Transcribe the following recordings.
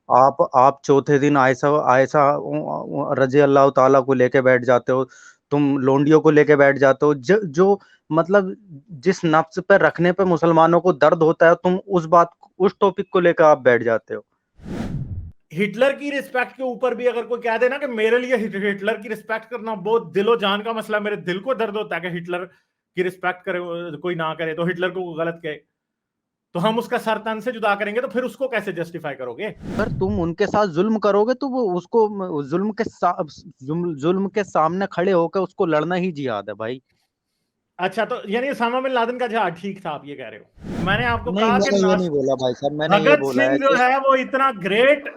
आप चौथे दिन आयशा आयशा रजी अल्लाह ताला को लेके बैठ जाते हो। तुम लोंडियों को लेके बैठ जाते हो, जो मतलब जिस नफ्स पे रखने पे मुसलमानों को दर्द होता है, तुम उस टॉपिक को लेकर आप बैठ जाते हो। हिटलर की रिस्पेक्ट के ऊपर भी अगर कोई कह दे ना कि मेरे लिए हिटलर की रिस्पेक्ट करना बहुत दिलो जान का मसला, मेरे दिल को दर्द होता है कि हिटलर की रिस्पेक्ट करे कोई ना करे, तो हिटलर को गलत कहे, तो हम उसका सर तन से जुदा करेंगे, तो फिर उसको कैसे जस्टिफाई करोगे? पर तुम उनके साथ जुल्म करोगे तो वो उसको जुल्म के सामने खड़े होकर उसको लड़ना ही जिहाद है भाई। अच्छा, तो यानी उसामा बिन लादेन का जहाज ठीक था, आप ये कह रहे हो? मैंने आपको नहीं, कहा कि मैंने ये नहीं बोला भाई साहब, मैंने ये भगत बोला सिंह है जो कि है वो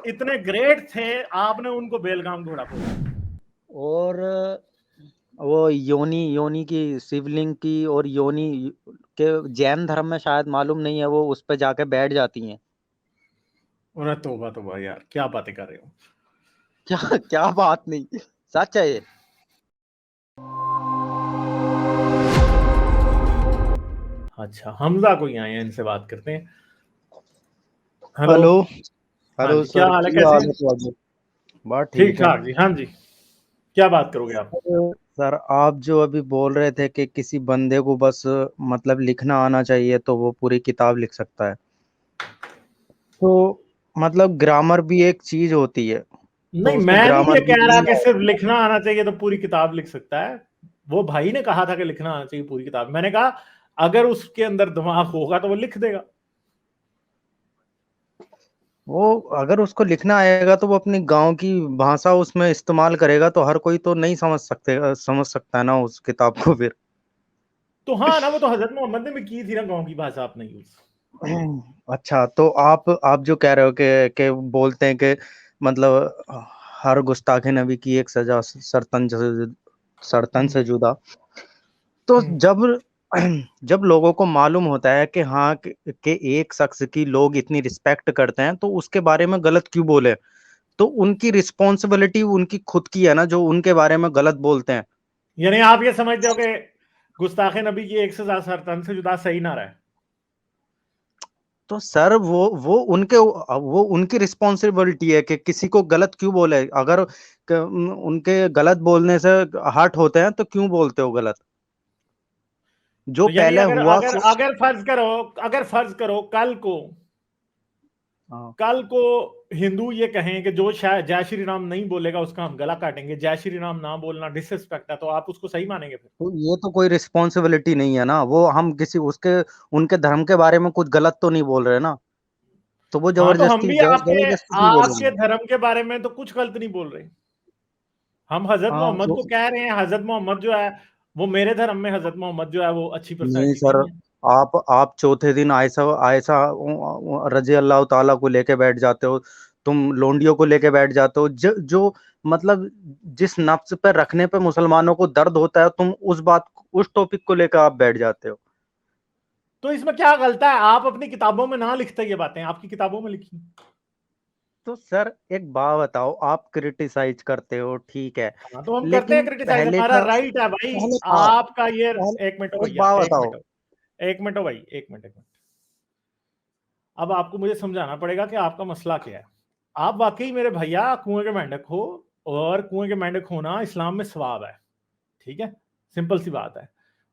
इतने ग्रेट थे, आपने उनको बेलगाम घोड़ा बोला। और वो योनी योनी की शिवलिंग की और योनी के जैन धर्म में शायद मालूम नहीं है, वो उस पे जाके बैठ जाती हैं। अरे तोबा तोबा यार, क्या बातें कर रहे हो? क्या क्या बात नहीं, सच है ये। अच्छा, हमजा कोई आए हैं, इनसे बात करते हैं। हेलो। हेलो। हाँ हेलो जी, क्या सर, हाल है, की कैसे हाल हैं? है ਤੁਹਾਡੇ? बस ठीक ठीक है। ठाक जी, हाँ जी। क्या बात करोगे आप? सर, आप जो अभी बोल रहे थे कि किसी बंदे को बस मतलब लिखना आना चाहिए तो वो पूरी किताब लिख सकता है, तो मतलब ग्रामर भी एक चीज होती है, तो नहीं, उसको मैं नहीं ये ग्रामर भी कह रहा नहीं कि सिर्फ आती है। लिखना आना चाहिए तो पूरी किताब लिख सकता है। वो भाई ने कहा था कि लिखना आना चाहिए पूरी किताब, मैंने कहा अगर उसके अंदर दिमाग होगा तो वो लिख देगा। वो अगर उसको लिखना आएगा तो वो अपनी गांव की भाषा उसमें इस्तेमाल करेगा, तो हर कोई तो नहीं समझ सकता है ना उस किताब को फिर। तो हाँ ना, वो तो हजरत मोहम्मद ने भी की थी ना, गाँव की भाषा अपने यूज। अच्छा, तो आप जो कह रहे हो कि बोलते हैं कि मतलब हर गुस्ताखे नबी की एक सजा सरतन से जुदा। तो हम्म। जब लोगों को मालूम होता है कि हाँ कि एक शख्स की लोग इतनी रिस्पेक्ट करते हैं, तो उसके बारे में गलत क्यों बोले? तो उनकी रिस्पॉन्सिबिलिटी उनकी खुद की है ना, जो उनके बारे में गलत बोलते हैं। यानी आप ये समझते हो कि गुस्ताखे नबी की एक सजा सरतन से जुदा सही ना रहे? तो सर वो उनकी रिस्पॉन्सिबिलिटी है कि किसी को गलत क्यों बोले। अगर उनके गलत बोलने से हर्ट होते हैं तो क्यों बोलते हो गलत, जो तो यानी पहले अगर हुआ अगर अगर फर्ज करो हाँ। कल को हिंदू ये कहें कि जो शायद जय श्री राम नहीं बोलेगा उसका हम गला काटेंगे, जय श्री राम ना बोलना डिसरिस्पेक्ट है, तो आप उसको सही मानेंगे फिर? तो ये तो कोई रिस्पॉन्सिबिलिटी नहीं है ना, वो हम किसी उसके उनके धर्म के बारे में कुछ गलत तो नहीं बोल रहे ना, तो वो हाँ, तो हम भी आपके जबरदस्ती क्यों आपके बोलेंगे? धर्म के बारे में तो कुछ गलत नहीं बोल रहे। हम हजरत हाँ मोहम्मद तो को कह रहे हैं, हजरत मोहम्मद जो है वो मेरे धर्म में हजरत मोहम्मद जो है वो अच्छी नहीं पर्सनैलिटी सर, नहीं है। आप चौथे दिन आयशा आयशा रजी अल्लाह ताला को लेके बैठ जाते हो। तुम लोंडियों को लेके बैठ जाते हो, जो मतलब जिस नफ्स पे रखने पे मुसलमानों को दर्द होता है, तुम उस टॉपिक को लेकर आप बैठ जाते हो। तो इसमें क्या गलत है? आप अपनी किताबों में ना लिखते ये बातें, आपकी किताबों में लिखी। तो सर एक बात बताओ, आप क्रिटिसाइज करते हो ठीक है, हाँ, तो हम करते हैं लेकिन क्रिटिसाइज, हमारा राइट है भाई। पहले था आपका ये पहले एक मिनट हो एक भैया, बात एक मिनट बताओ। हो, एक मिनट हो भाई, एक मिनट। अब आपको मुझे समझाना पड़ेगा कि आपका मसला क्या है। आप वाकई मेरे भैया कुएं के मेंढक हो, और कुएं के मेंढक होना इस्लाम में सवाब है, ठीक है? सिंपल सी बात है।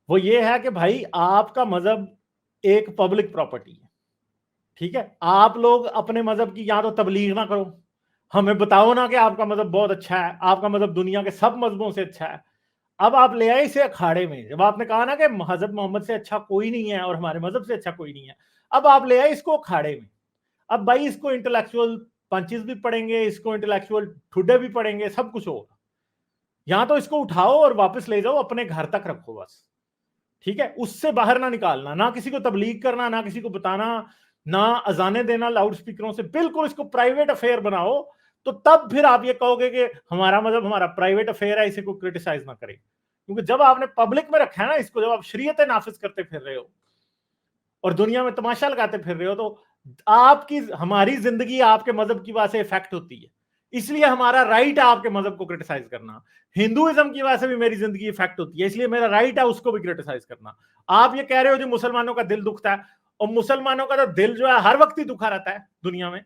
वो ये है कि भाई आपका मजहब एक पब्लिक प्रॉपर्टी है, ठीक है? आप लोग अपने मजहब की या तो तबलीग ना करो, हमें बताओ ना कि आपका मजहब बहुत अच्छा है, आपका मजहब दुनिया के सब मजहबों से अच्छा है। अब आप ले आए इसे अखाड़े में, जब आपने कहा ना कि हजरत मोहम्मद से अच्छा कोई नहीं है और हमारे मजहब से अच्छा कोई नहीं है, अब आप ले आए इसको अखाड़े में। अब भाई इसको इंटेलेक्चुअल पंचेस भी पड़ेंगे, इसको इंटेलेक्चुअल ठुड्डे भी पड़ेंगे, सब कुछ होगा। यहां तो इसको उठाओ और वापस ले जाओ, अपने घर तक रखो बस, ठीक है? उससे बाहर ना निकालना, ना किसी को तबलीग करना, ना किसी को बताना, ना अजाने देना लाउड स्पीकरों से, बिल्कुल इसको प्राइवेट अफेयर बनाओ। तो तब फिर आप ये कहोगे कि हमारा मजहब हमारा प्राइवेट अफेयर है, इसे को क्रिटिसाइज ना करें। क्योंकि जब आपने पब्लिक में रखा है ना इसको, जब आप शरीयत नाफिज करते फिर रहे हो और दुनिया में तमाशा लगाते फिर रहे हो, तो आपकी हमारी जिंदगी आपके मजहब की वजह से इफेक्ट होती है। इसलिए हमारा राइट है आपके मजहब को क्रिटिसाइज करना। हिंदुइज्म की वजह से भी मेरी जिंदगी इफेक्ट होती है, इसलिए मेरा राइट है उसको भी क्रिटिसाइज करना। आप ये कह रहे हो जो मुसलमानों का दिल दुखता है, और मुसलमानों का तो दिल जो है हर वक्त ही दुखा रहता है दुनिया में।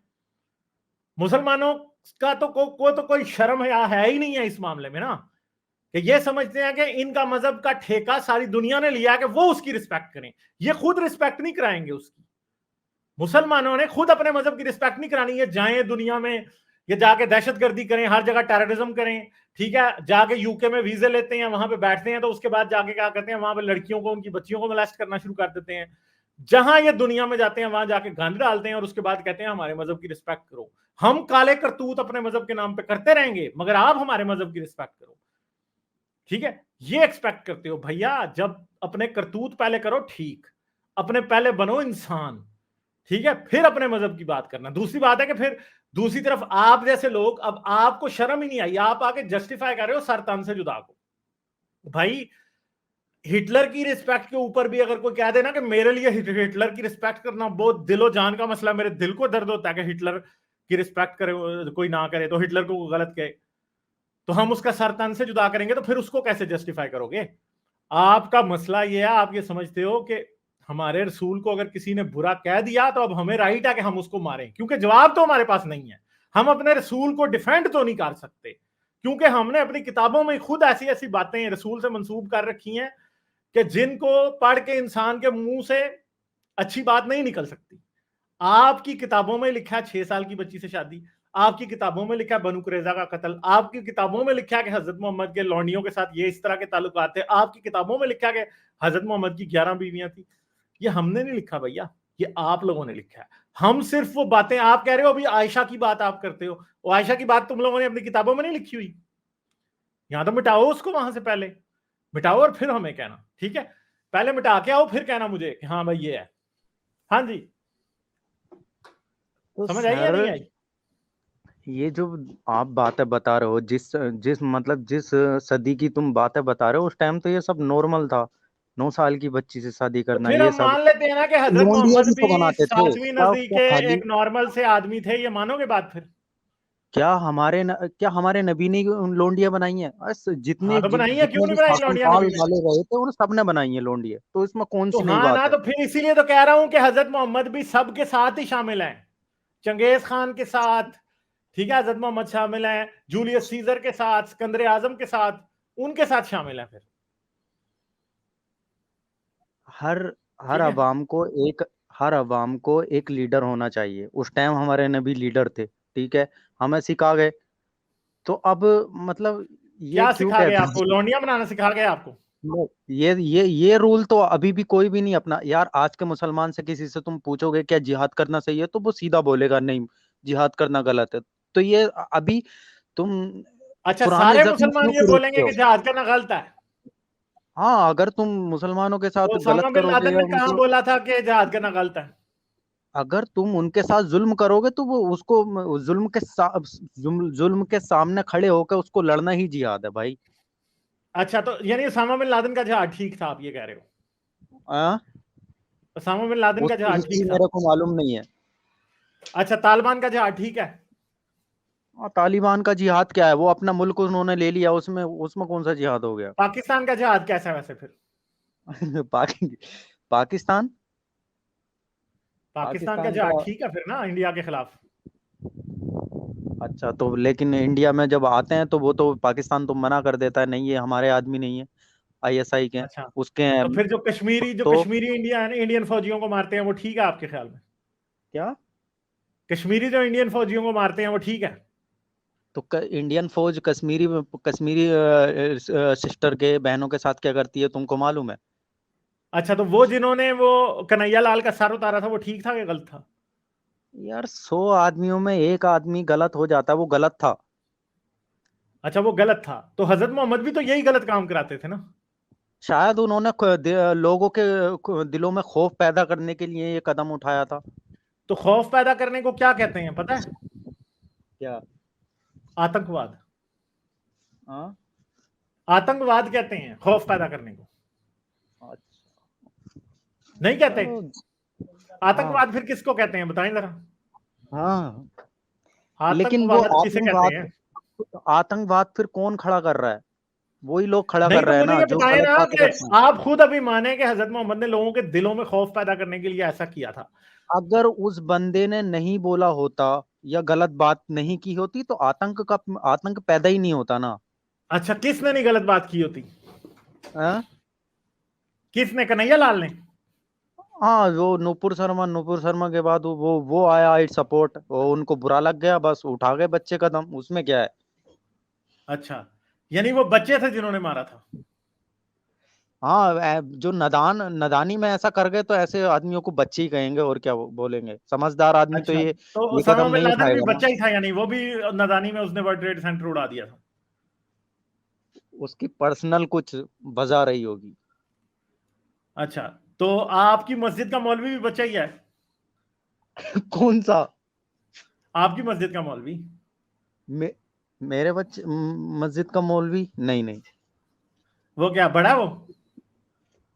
मुसलमानों का तो कोई शर्म है ही नहीं है इस मामले में ना, कि ये समझते हैं कि इनका मजहब का ठेका सारी दुनिया ने लिया है कि वो उसकी रिस्पेक्ट करें। ये खुद रिस्पेक्ट नहीं कराएंगे उसकी। मुसलमानों ने खुद अपने मजहब की रिस्पेक्ट नहीं करानी है। जाएं दुनिया में, ये जाके दहशतगर्दी करें, हर जगह टेररिज्म करें, ठीक है, जाके यूके में वीजे लेते हैं, वहां पे बैठते हैं, तो उसके बाद जाके क्या करते हैं, वहां पे लड़कियों को, उनकी बच्चियों को मोलेस्ट करना शुरू कर देते हैं। जहां ये दुनिया में जाते हैं वहां जाके गंद डालते हैं और उसके बाद कहते हैं हमारे मजहब की रिस्पेक्ट करो। हम काले करतूत अपने मजहब के नाम पे करते रहेंगे, मगर आप हमारे मजहब की रिस्पेक्ट करो। ठीक है, ये एक्सपेक्ट करते हो भैया। जब अपने करतूत पहले करो ठीक, अपने पहले बनो इंसान, ठीक है, फिर अपने मजहब की बात करना। दूसरी बात है कि फिर दूसरी तरफ आप जैसे लोग, अब आपको शर्म ही नहीं आई, आप आके जस्टिफाई कर रहे हो सरतान से जुदा को। भाई हिटलर की रिस्पेक्ट के ऊपर भी अगर कोई कह दे ना कि मेरे लिए हिटलर की रिस्पेक्ट करना बहुत दिलो जान का मसला, मेरे दिल को दर्द होता है कि हिटलर की रिस्पेक्ट करे कोई ना करे, तो हिटलर को गलत कहे, तो हम उसका सरतान से जुदा करेंगे, तो फिर उसको कैसे जस्टिफाई करोगे? आपका मसला ये है, आप ये समझते हो कि हमारे रसूल को अगर किसी ने बुरा कह दिया तो अब हमें राइट है कि हम उसको मारें, क्योंकि जवाब तो हमारे पास नहीं है। हम अपने रसूल को डिफेंड तो नहीं कर सकते, क्योंकि हमने अपनी किताबों में खुद ऐसी ऐसी बातें रसूल से मंसूब कर रखी हैं कि जिनको पढ़ के इंसान के मुंह से अच्छी बात नहीं निकल सकती। आपकी किताबों में लिखा है 6 साल की बच्ची से शादी, आपकी किताबों में लिखा है बनु कुरैजा का कत्ल, आपकी किताबों में लिखा है कि हजरत मोहम्मद के लौंडियों के साथ ये इस तरह के ताल्लुकात थे, आपकी किताबों में लिखा है कि हजरत मोहम्मद की 11 बीवियां थी। ये हमने नहीं लिखा भैया, ये आप लोगों ने लिखा है। हम सिर्फ वो बातें, आप कह रहे हो अभी आयशा की बात आप करते हो, वो आयशा की बात तुम लोगों ने अपनी किताबों में नहीं लिखी हुई। यहां तो मिटाओ उसको, वहां से पहले मिटाओ और फिर हमें कहना, ठीक है, पहले मिटा के आओ फिर कहना मुझे कि हाँ भाई ये है। हाँ जी, तो समझ आई या नहीं सर आई? ये जो आप बातें बता रहे हो, जिस जिस मतलब जिस सदी की तुम बातें बता रहे हो, उस टाइम तो ये सब नॉर्मल था। 9 साल की बच्ची से शादी तो करना फिर ये हम सब। मान लेते हैं ना कि हजरत लोंडिया मोहम्मद भी तो भी बनाते थे, सातवीं क्या नदी क्या के खाली? एक नॉर्मल से आदमी थे, ये मानोगे बात फिर? क्या हमारे नबी ने उन लोंडिया बनाई है? हाँ तो बनाई है, क्यों जितने नहीं भी बनाई लौंडिया शासनकाल नबी ने? वाले रहे थे उन सबने बनाई है लोंडिया, तो इसमें कौन तो सी नई हाँ बात ना, है? तो फिर इसीलिए तो कह रहा हूं कि हजरत मोहम्मद भी सबके साथ ही शामिल हैं। चंगेज खान के साथ, ठीक है, हजरत मोहम्मद शामिल हैं, जूलियस सीजर के साथ, सिकंदर आजम के साथ, उनके साथ शामिल है फिर। हर हर ठीक है, अवाम को एक हर अवाम को एक लीडर होना चाहिए। उस टाइम हमारे नबी लीडर थे, ठीक है, हमें सिखा गए। तो अब मतलब ये क्या क्यों सिखा गए कहते आपको? हैं? लौंडिया बनाना सिखा गए आपको? ये रूल तो अभी भी कोई भी नहीं अपना। यार आज के मुसलमान से किसी से तुम पूछोगे क्या जिहाद करना सही है, तो वो सीधा बोलेगा नहीं, जिहाद करना गलत है। तो ये अभी तुम अच्छा, पुराने सारे जख्म मुसलमान क्यों ये कुरेदते बोलेंगे हो? कि जहाज करना गलत है? हाँ, अगर तुम मुसलमानों के तो साथ ओसामा गलत बिन करोगे लादेन या ने कहा उनको, बोला था कि जहाज करना गलत है? अगर तुम उनके साथ जुल्म करोगे तो वो उसको जुल्म के सामने खड़े होकर उसको लड़ना ही जिहाद है भाई। अच्छा, तो यानी ओसामा बिन लादेन का जहाज ठीक था, आप ये कह रहे हो? आ? ओसामा बिन लादेन का उसकी जहाज हिस्ट्री ठीक था? मेरे को मालूम नहीं है। अच्छा, तालिबान का जहाज ठीक है? तालिबान का जिहाद क्या है? वो अपना मुल्क उन्होंने ले लिया, उसमें उसमें कौन सा जिहाद हो गया? पाकिस्तान का जहाज कैसा है वैसे फिर? पाकि, पाकिस्तान पाकिस्तान का पाकिस्तान का जहाज ठीक है फिर ना इंडिया के खिलाफ? अच्छा, तो लेकिन इंडिया में जब आते हैं तो वो तो पाकिस्तान तो मना कर देता है, नहीं ये हमारे आदमी नहीं है, आईएसआई के हैं, अच्छा, उसके हैं। तो फिर जो तो कश्मीरी इंडियन फौजियों को मारते हैं वो ठीक है आपके ख्याल में? क्या? कश्मीरी जो इंडियन फौजियों को मारते हैं वो ठीक है? तो इंडियन फौज कश्मीरी कश्मीरी सिस्टर के बहनों के साथ क्या करती है तुमको मालूम है? अच्छा, तो वो जिन्होंने वो कन्हैया लाल का सर उतारा था वो ठीक था कि गलत था? यार 100 आदमियों में एक आदमी गलत हो जाता है, वो गलत था। अच्छा, वो गलत था, तो हजरत मोहम्मद भी तो यही गलत काम कराते थे ना? शायद उन्होंने लोगों के दिलों में खौफ पैदा करने के लिए ये कदम उठाया था। तो खौफ पैदा करने को क्या कहते हैं पता है? क्या? आतंकवाद। हाँ। आतंकवाद कहते हैं खौफ पैदा करने को, अच्छा। नहीं कहते? चलो। हाँ। आतंकवाद फिर किसको कहते हैं बताएं जरा? हाँ, लेकिन वो आतंकवाद किसे कहते हैं? आतंकवाद फिर कौन खड़ा कर रहा है? वही लोग खड़ा नहीं कर तो रहे हैं मुझे ना ये जो बताएं गलत ना बातें कि करते हैं। आप खुद अभी माने कि हजरत मोहम्मद ने लोगों के दिलों में खौफ पैदा करने के लिए ऐसा किया था, अगर उस बंदे ने नहीं बोला होता या गलत बात नहीं की होती तो आतंक पैदा ही नहीं होता ना। अच्छा, किसने नहीं गलत बात की होती? हाँ। किसने? कन्हैया लाल ने? हाँ, वो नुपुर शर्मा के बाद वो आया, आई सपोर्ट, वो उनको बुरा लग गया, बस उठा गए बच्चे कदम, उसमें क्या है। अच्छा, यानी वो बच्चे थे जिन्होंने मारा था? हाँ, जो नदानी में ऐसा कर गए तो ऐसे आदमियों को बच्चे ही कहेंगे, और क्या बोलेंगे। समझदार आदमी तो अच्छा, तो ये उसामा कदम बिन नहीं लादेन भी उठाएगा ना। बच्चा ही था, यानी वो भी नदानी में उसने वर्ल्ड ट्रेड सेंटर उड़ा दिया था? उसकी पर्सनल कुछ वजह रही होगी। अच्छा, तो आपकी मस्जिद का मौलवी भी बच्चा ही है? कौन सा? आपकी मस्जिद का मौलवी? मे, मेरे बच्चे मस्जिद का मौलवी? नहीं नहीं। वो क्या बड़ा है वो?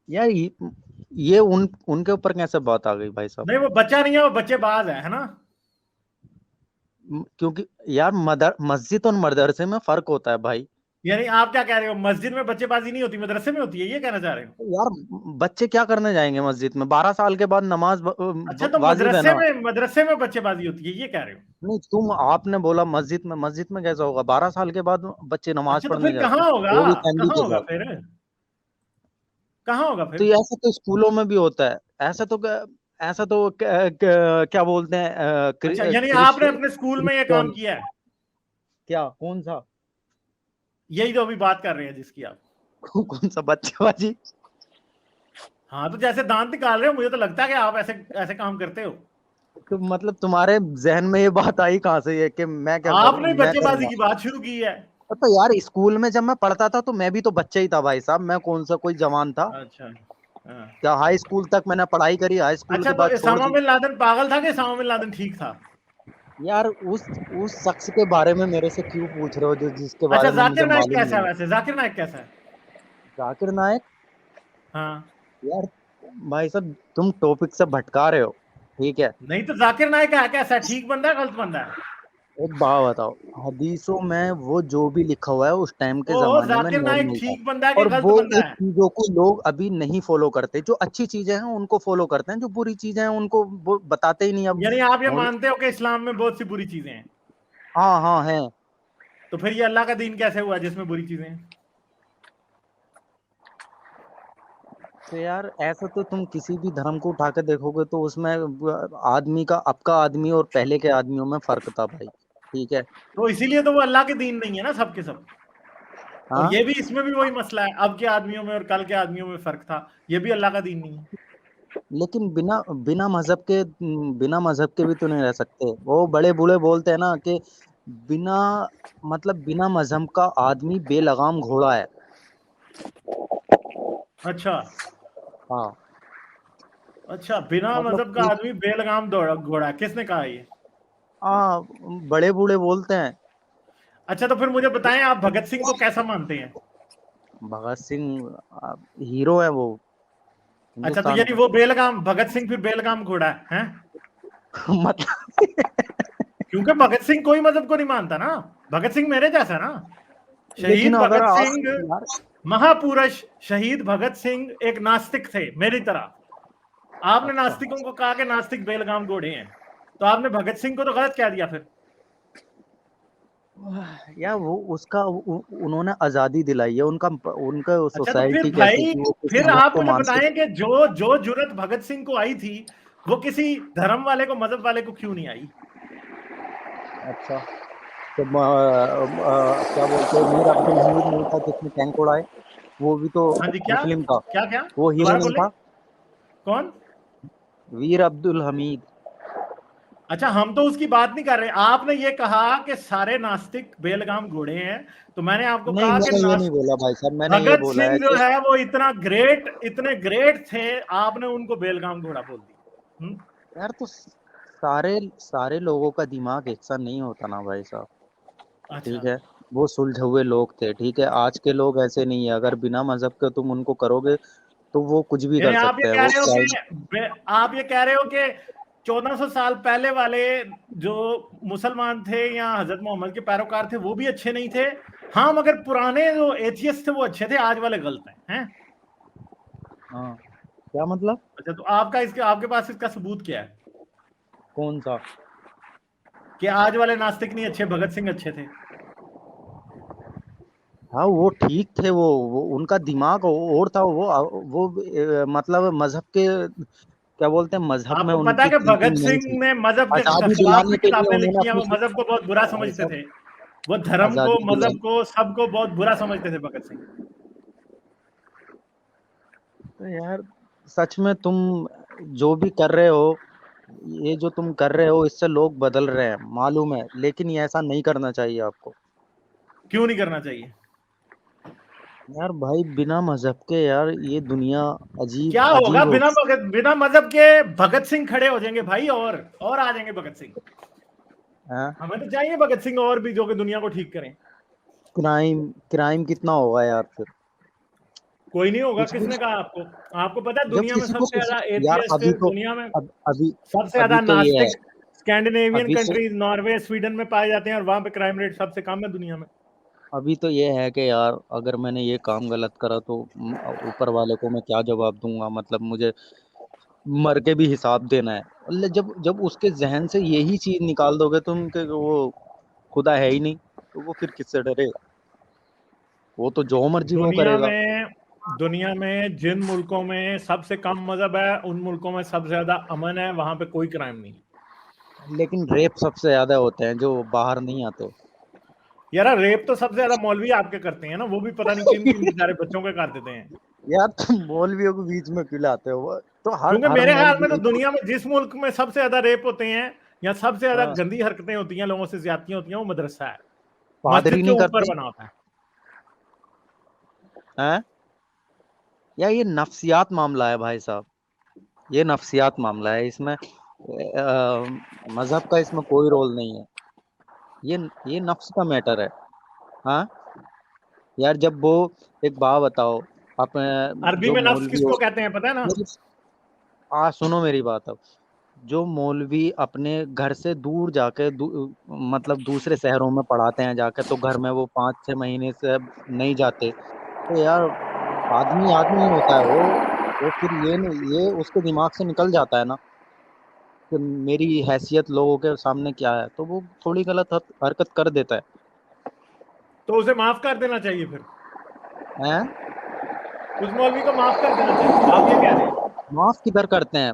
यार ये उनके ऊपर कैसे बात आ गई भाई साहब। नहीं, वो बच्चा नहीं है, वो बच्चेबाज है ना? क्योंकि यार मस्जिद और मदरसे में फर्क होता है भाई। यानी आप क्या कह रहे हो, मस्जिद में बच्चेबाजी नहीं होती, मदरसे में होती है, ये कहना चाह रहे हो? यार बच्चे क्या करने जाएंगे मस्जिद में? 12 साल के बाद नमाज अच्छा, तो वाजिब है ना। मदरसे में बच्चेबाजी होती है, ये कह रहे हो? नहीं, आपने बोला मस्जिद में कैसा होगा? 12 साल के बाद बच्चे नमाज अच्छा, तो पढ़ने फिर जाते हैं, वो भी फैमिली कहाँ के होगा साथ। फिर? कहाँ होगा तो फिर? ये ऐसा तो स्कूलों में भी होता है। ऐसा तो क्या बोलते हैं, अच्छा, यानी आपने अपने स्कूल में ये काम क्रिश्चियन। किया है? क्या? कौन सा? यही तो अभी बात कर रहे हैं जिसकी आप। कौन सा बच्चेबाजी? हाँ, तो जैसे दांत निकाल रहे हो, मुझे तो लगता है कि आप ऐसे ऐसे काम करते हो। तो मतलब तुम्हारे जहन में ये बात आई कहाँ से, ये कि मैं क्या करूं, आपने मैं बच्चेबाजी करूंगा? की बात शुरू की है। तो यार स्कूल में जब मैं पढ़ता था तो मैं भी तो बच्चा ही था भाई साहब, मैं कौन सा कोई जवान था। अच्छा, हाँ। क्या हाई स्कूल तक मैंने पढ़ाई करी, हाई स्कूल अच्छा, के तो बाद छोड़ उसामा दी। बिन लादेन पागल था कि उसामा बिन लादेन ठीक था? यार उस शख्स के बारे में मेरे से क्यों पूछ रहे हो जो जिसके अच्छा, बारे में मुझे जाकिर नायक मालूम कैसा है नहीं है। वैसे? जाकिर नायक कैसा है? जाकिर नायक? हाँ। यार भाई साहब, तुम टॉपिक से भटका रहे हो, ठीक है। नहीं, तो जाकिर नायक है कैसा है? ठीक बंदा है, गलत बंदा है? एक बात बताओ, हदीसों में वो जो भी लिखा हुआ है उस टाइम के ओ, जमाने में जाकिर नायक नॉर्मल था। ठीक बंदा है कि और गलत वो बंदा एक है? चीजों को लोग अभी नहीं फॉलो करते, जो अच्छी चीजें हैं उनको फॉलो करते हैं, जो बुरी चीजें हैं उनको वो बताते ही नहीं अब। यानी आप ये मौल- मानते हो कि इस्लाम में बहुत सी बुरी चीजें हैं? हाँ हाँ है। तो फिर ये अल्लाह का दीन कैसे हुआ जिसमें बुरी चीजें हैं? तो यार ऐसा तो तुम किसी भी धर्म को उठा के देखोगे तो उसमें आदमी का, अब का आदमी और पहले के आदमियों में फर्क था भाई, ठीक है। तो इसीलिए तो वो अल्लाह के दीन नहीं है ना, सबके सब। और हाँ, ये भी, इसमें भी वही मसला है, अब के आदमियों में और कल के आदमियों में फर्क था, ये भी अल्लाह का दीन नहीं है। लेकिन बिना बिना मजहब के भी तो नहीं रह सकते। वो बड़े बूढ़े बोलते हैं ना कि बिना बिना मजहब का आदमी बेलगाम घोड़ा है। अच्छा। हाँ। अच्छा, बिना मजहब का एक, आदमी बेलगाम दौड़ा घोड़ा है, किसने कहा ये? हाँ, बड़े बूढ़े बोलते हैं। अच्छा, तो फिर मुझे बताएं, आप भगत सिंह को कैसा मानते हैं? भगत सिंह हीरो है वो, अच्छा, तो हिंदुस्तान यानी के। वो बेलगाम भगत सिंह फिर बेलगाम घोड़ा है, हैं? मतलब क्योंकि भगत सिंह कोई मजहब को नहीं मानता ना। भगत सिंह मेरे जैसा ना। लेकिन शहीद अगर भगत आप सिंह, यार, महापुरुष शहीद भगत सिंह एक नास्तिक थे मेरी तरह। आपने अच्छा नास्तिकों को कहा कि नास्तिक बेलगाम घोड़े हैं, तो आपने भगत सिंह को तो गलत कह दिया फिर। यार वो उन्होंने आजादी दिलाई है, उनका उनका अच्छा, तो फिर सोसाइटी कैसी भाई, थी, वो किस फिर मजहब आप को मुझे मानते बताएं थे। कि जो जो जुर्रत भगत सिंह को आई थी, वो किसी धर्म वाले को, मजहब वाले को क्यों नहीं आई? अच्छा, तो क्या बोलते हैं, मीर अब्दुल हमीद नहीं था जिसने टैंक उड़ाए? वो भी तो हाँ जी, क्या मुस्लिम था। क्या क्या? वो हीरो दोबारा नहीं बोले। था? कौन? वीर अब्दुल हमीद। अच्छा, हम तो उसकी बात नहीं कर रहे, आपने ये कहा कि सारे नास्तिक बेलगाम घोड़े हैं, तो मैंने आपको नहीं, कहा कि मैंने ये नहीं बोला भाई साहब, मैंने ये भगत बोला सिंह है जो कि है वो इतने ग्रेट थे, आपने उनको बेलगाम घोड़ा बोल दिया। यार तो सारे सारे लोगों का दिमाग एक सा नहीं होता ना भाई साहब, अच्छा, ठीक है। वो सुलझे हुए लोग थे, ठीक है। आज के लोग ऐसे नहीं है, अगर बिना मजहब के तुम उनको करोगे तो वो कुछ भी यानी कर आप ये सकते हैं, कह वो रहे हो प्राइवेट। कि आप ये कह रहे हो कि 1400 साल पहले वाले जो मुसलमान थे या हजरत मोहम्मद के पैरोकार थे वो भी अच्छे नहीं थे? हाँ, मगर पुराने जो एथियस्ट थे वो अच्छे थे, आज वाले गलत हैं? हाँ, क्या मतलब? अच्छा, तो आपका इसके आपके पास इसका सबूत क्या है? कौन सा? कि आज वाले नास्तिक नहीं अच्छे, भगत सिंह अच्छे थे। हाँ वो ठीक थे, वो उनका दिमाग और था, वो मतलब मजहब के, क्या बोलते हैं, मजहब में आपको पता है उनकी कि भगत थिंकिंग नहीं सिंह थी। ने मजहब के आजादी खिलाफ दिलाने भी के लिए किताबें उन्होंने लिखी हैं, अपनी वो मजहब को बहुत बुरा भाई समझते साहब थे, वो धर्म को, आजादी मजहब दिलाने, को, सबको बहुत बुरा समझते थे भगत सिंह। तो यार सच में तुम जो भी कर रहे हो, ये जो तुम कर रहे हो इससे लोग बदल रहे हैं मालूम है, लेकिन ये ऐसा नहीं करना चाहिए आपको। क्यों नहीं करना चाहिए? यार भाई बिना मजहब के यार ये दुनिया क्या अजीब होगा? अजीब हो। बिना मजहब के भगत सिंह खड़े हो जाएंगे भाई, और आ जाएंगे भगत सिंह। हाँ, हमें तो चाहिए भगत सिंह और भी, जो कि दुनिया को ठीक करें। क्राइम क्राइम कितना होगा यार फिर। कोई नहीं होगा, कुछ भी, किसने कहा आपको? आपको पता है जब दुनिया में किसी को सबसे कुछ, ज्यादा यार एथियस्ट अभी तो, दुनिया में, अब अभी सबसे अभी ज्यादा तो ये है, नास्तिक स्कैंडिनेवियन अभी तो कंट्रीज नॉर्वे स्वीडन में पाए जाते हैं, और वहां पे क्राइम रेट सबसे कम है दुनिया में। अभी तो ये है कि यार अगर मैंने ये काम गलत करा तो ऊपर वाले को मैं क्या जवाब दूंगा, मतलब मुझे मर के भी हिसाब देना है। जब जब उसके जहन से यही चीज निकाल दोगे तुम कि वो खुदा है ही नहीं, तो वो फिर किससे डरेगा, वो तो जो मर्जी वो दुनिया करेगा। में दुनिया में जिन मुल्कों में सबसे कम मजहब है, उन मुल्कों में सबसे ज्यादा अमन है, वहां पे कोई क्राइम नहीं। लेकिन रेप सबसे ज्यादा होते हैं जो बाहर नहीं आते। यार रेप तो सबसे ज्यादा मौलवी आपके करते हैं ना, वो भी पता नहीं किन किन बेचारे बच्चों के कर देते हैं। यार तुम मौलवियों को बीच में क्यों लाते हो? वो तो हर क्योंकि हर मेरे ख्याल में तो मौलवी को, दुनिया में जिस मुल्क में सबसे ज्यादा रेप होते हैं या सबसे ज्यादा हाँ, गंदी हरकतें होती हैं, लोगों से ज्यादतियां होती हैं, वो मदरसा है। पादरी मस्जिद के नहीं ऊपर करते बना होता है। हैं? या ये नफ्सियात मामला है भाई साहब, ये नफ्सियात मामला है, इसमें मजहब का इसमें कोई रोल नहीं है। ये ये नफ्स का मैटर है। हाँ यार, जब वो, एक बात बताओ, आप अरबी जो में नफ्स मौलवी हो, किसको कहते हैं पता है ना? मेरी, सुनो मेरी बात अब, जो मौलवी अपने घर से दूर जाके मतलब दूसरे शहरों में पढ़ाते हैं जाके, तो घर में वो 5-6 महीने से नहीं जाते, तो यार आदमी आदमी ही होता है वो फिर ये नहीं, ये उसके दिमाग से निकल जाता है ना कि मेरी हैसियत लोगों के सामने क्या है, तो वो थोड़ी गलत हरकत कर देता है। तो उसे माफ कर देना चाहिए फिर, हैं? उस मौलवी को माफ कर देना चाहिए, आप ये कह रहे हैं? माफ किधर करते हैं,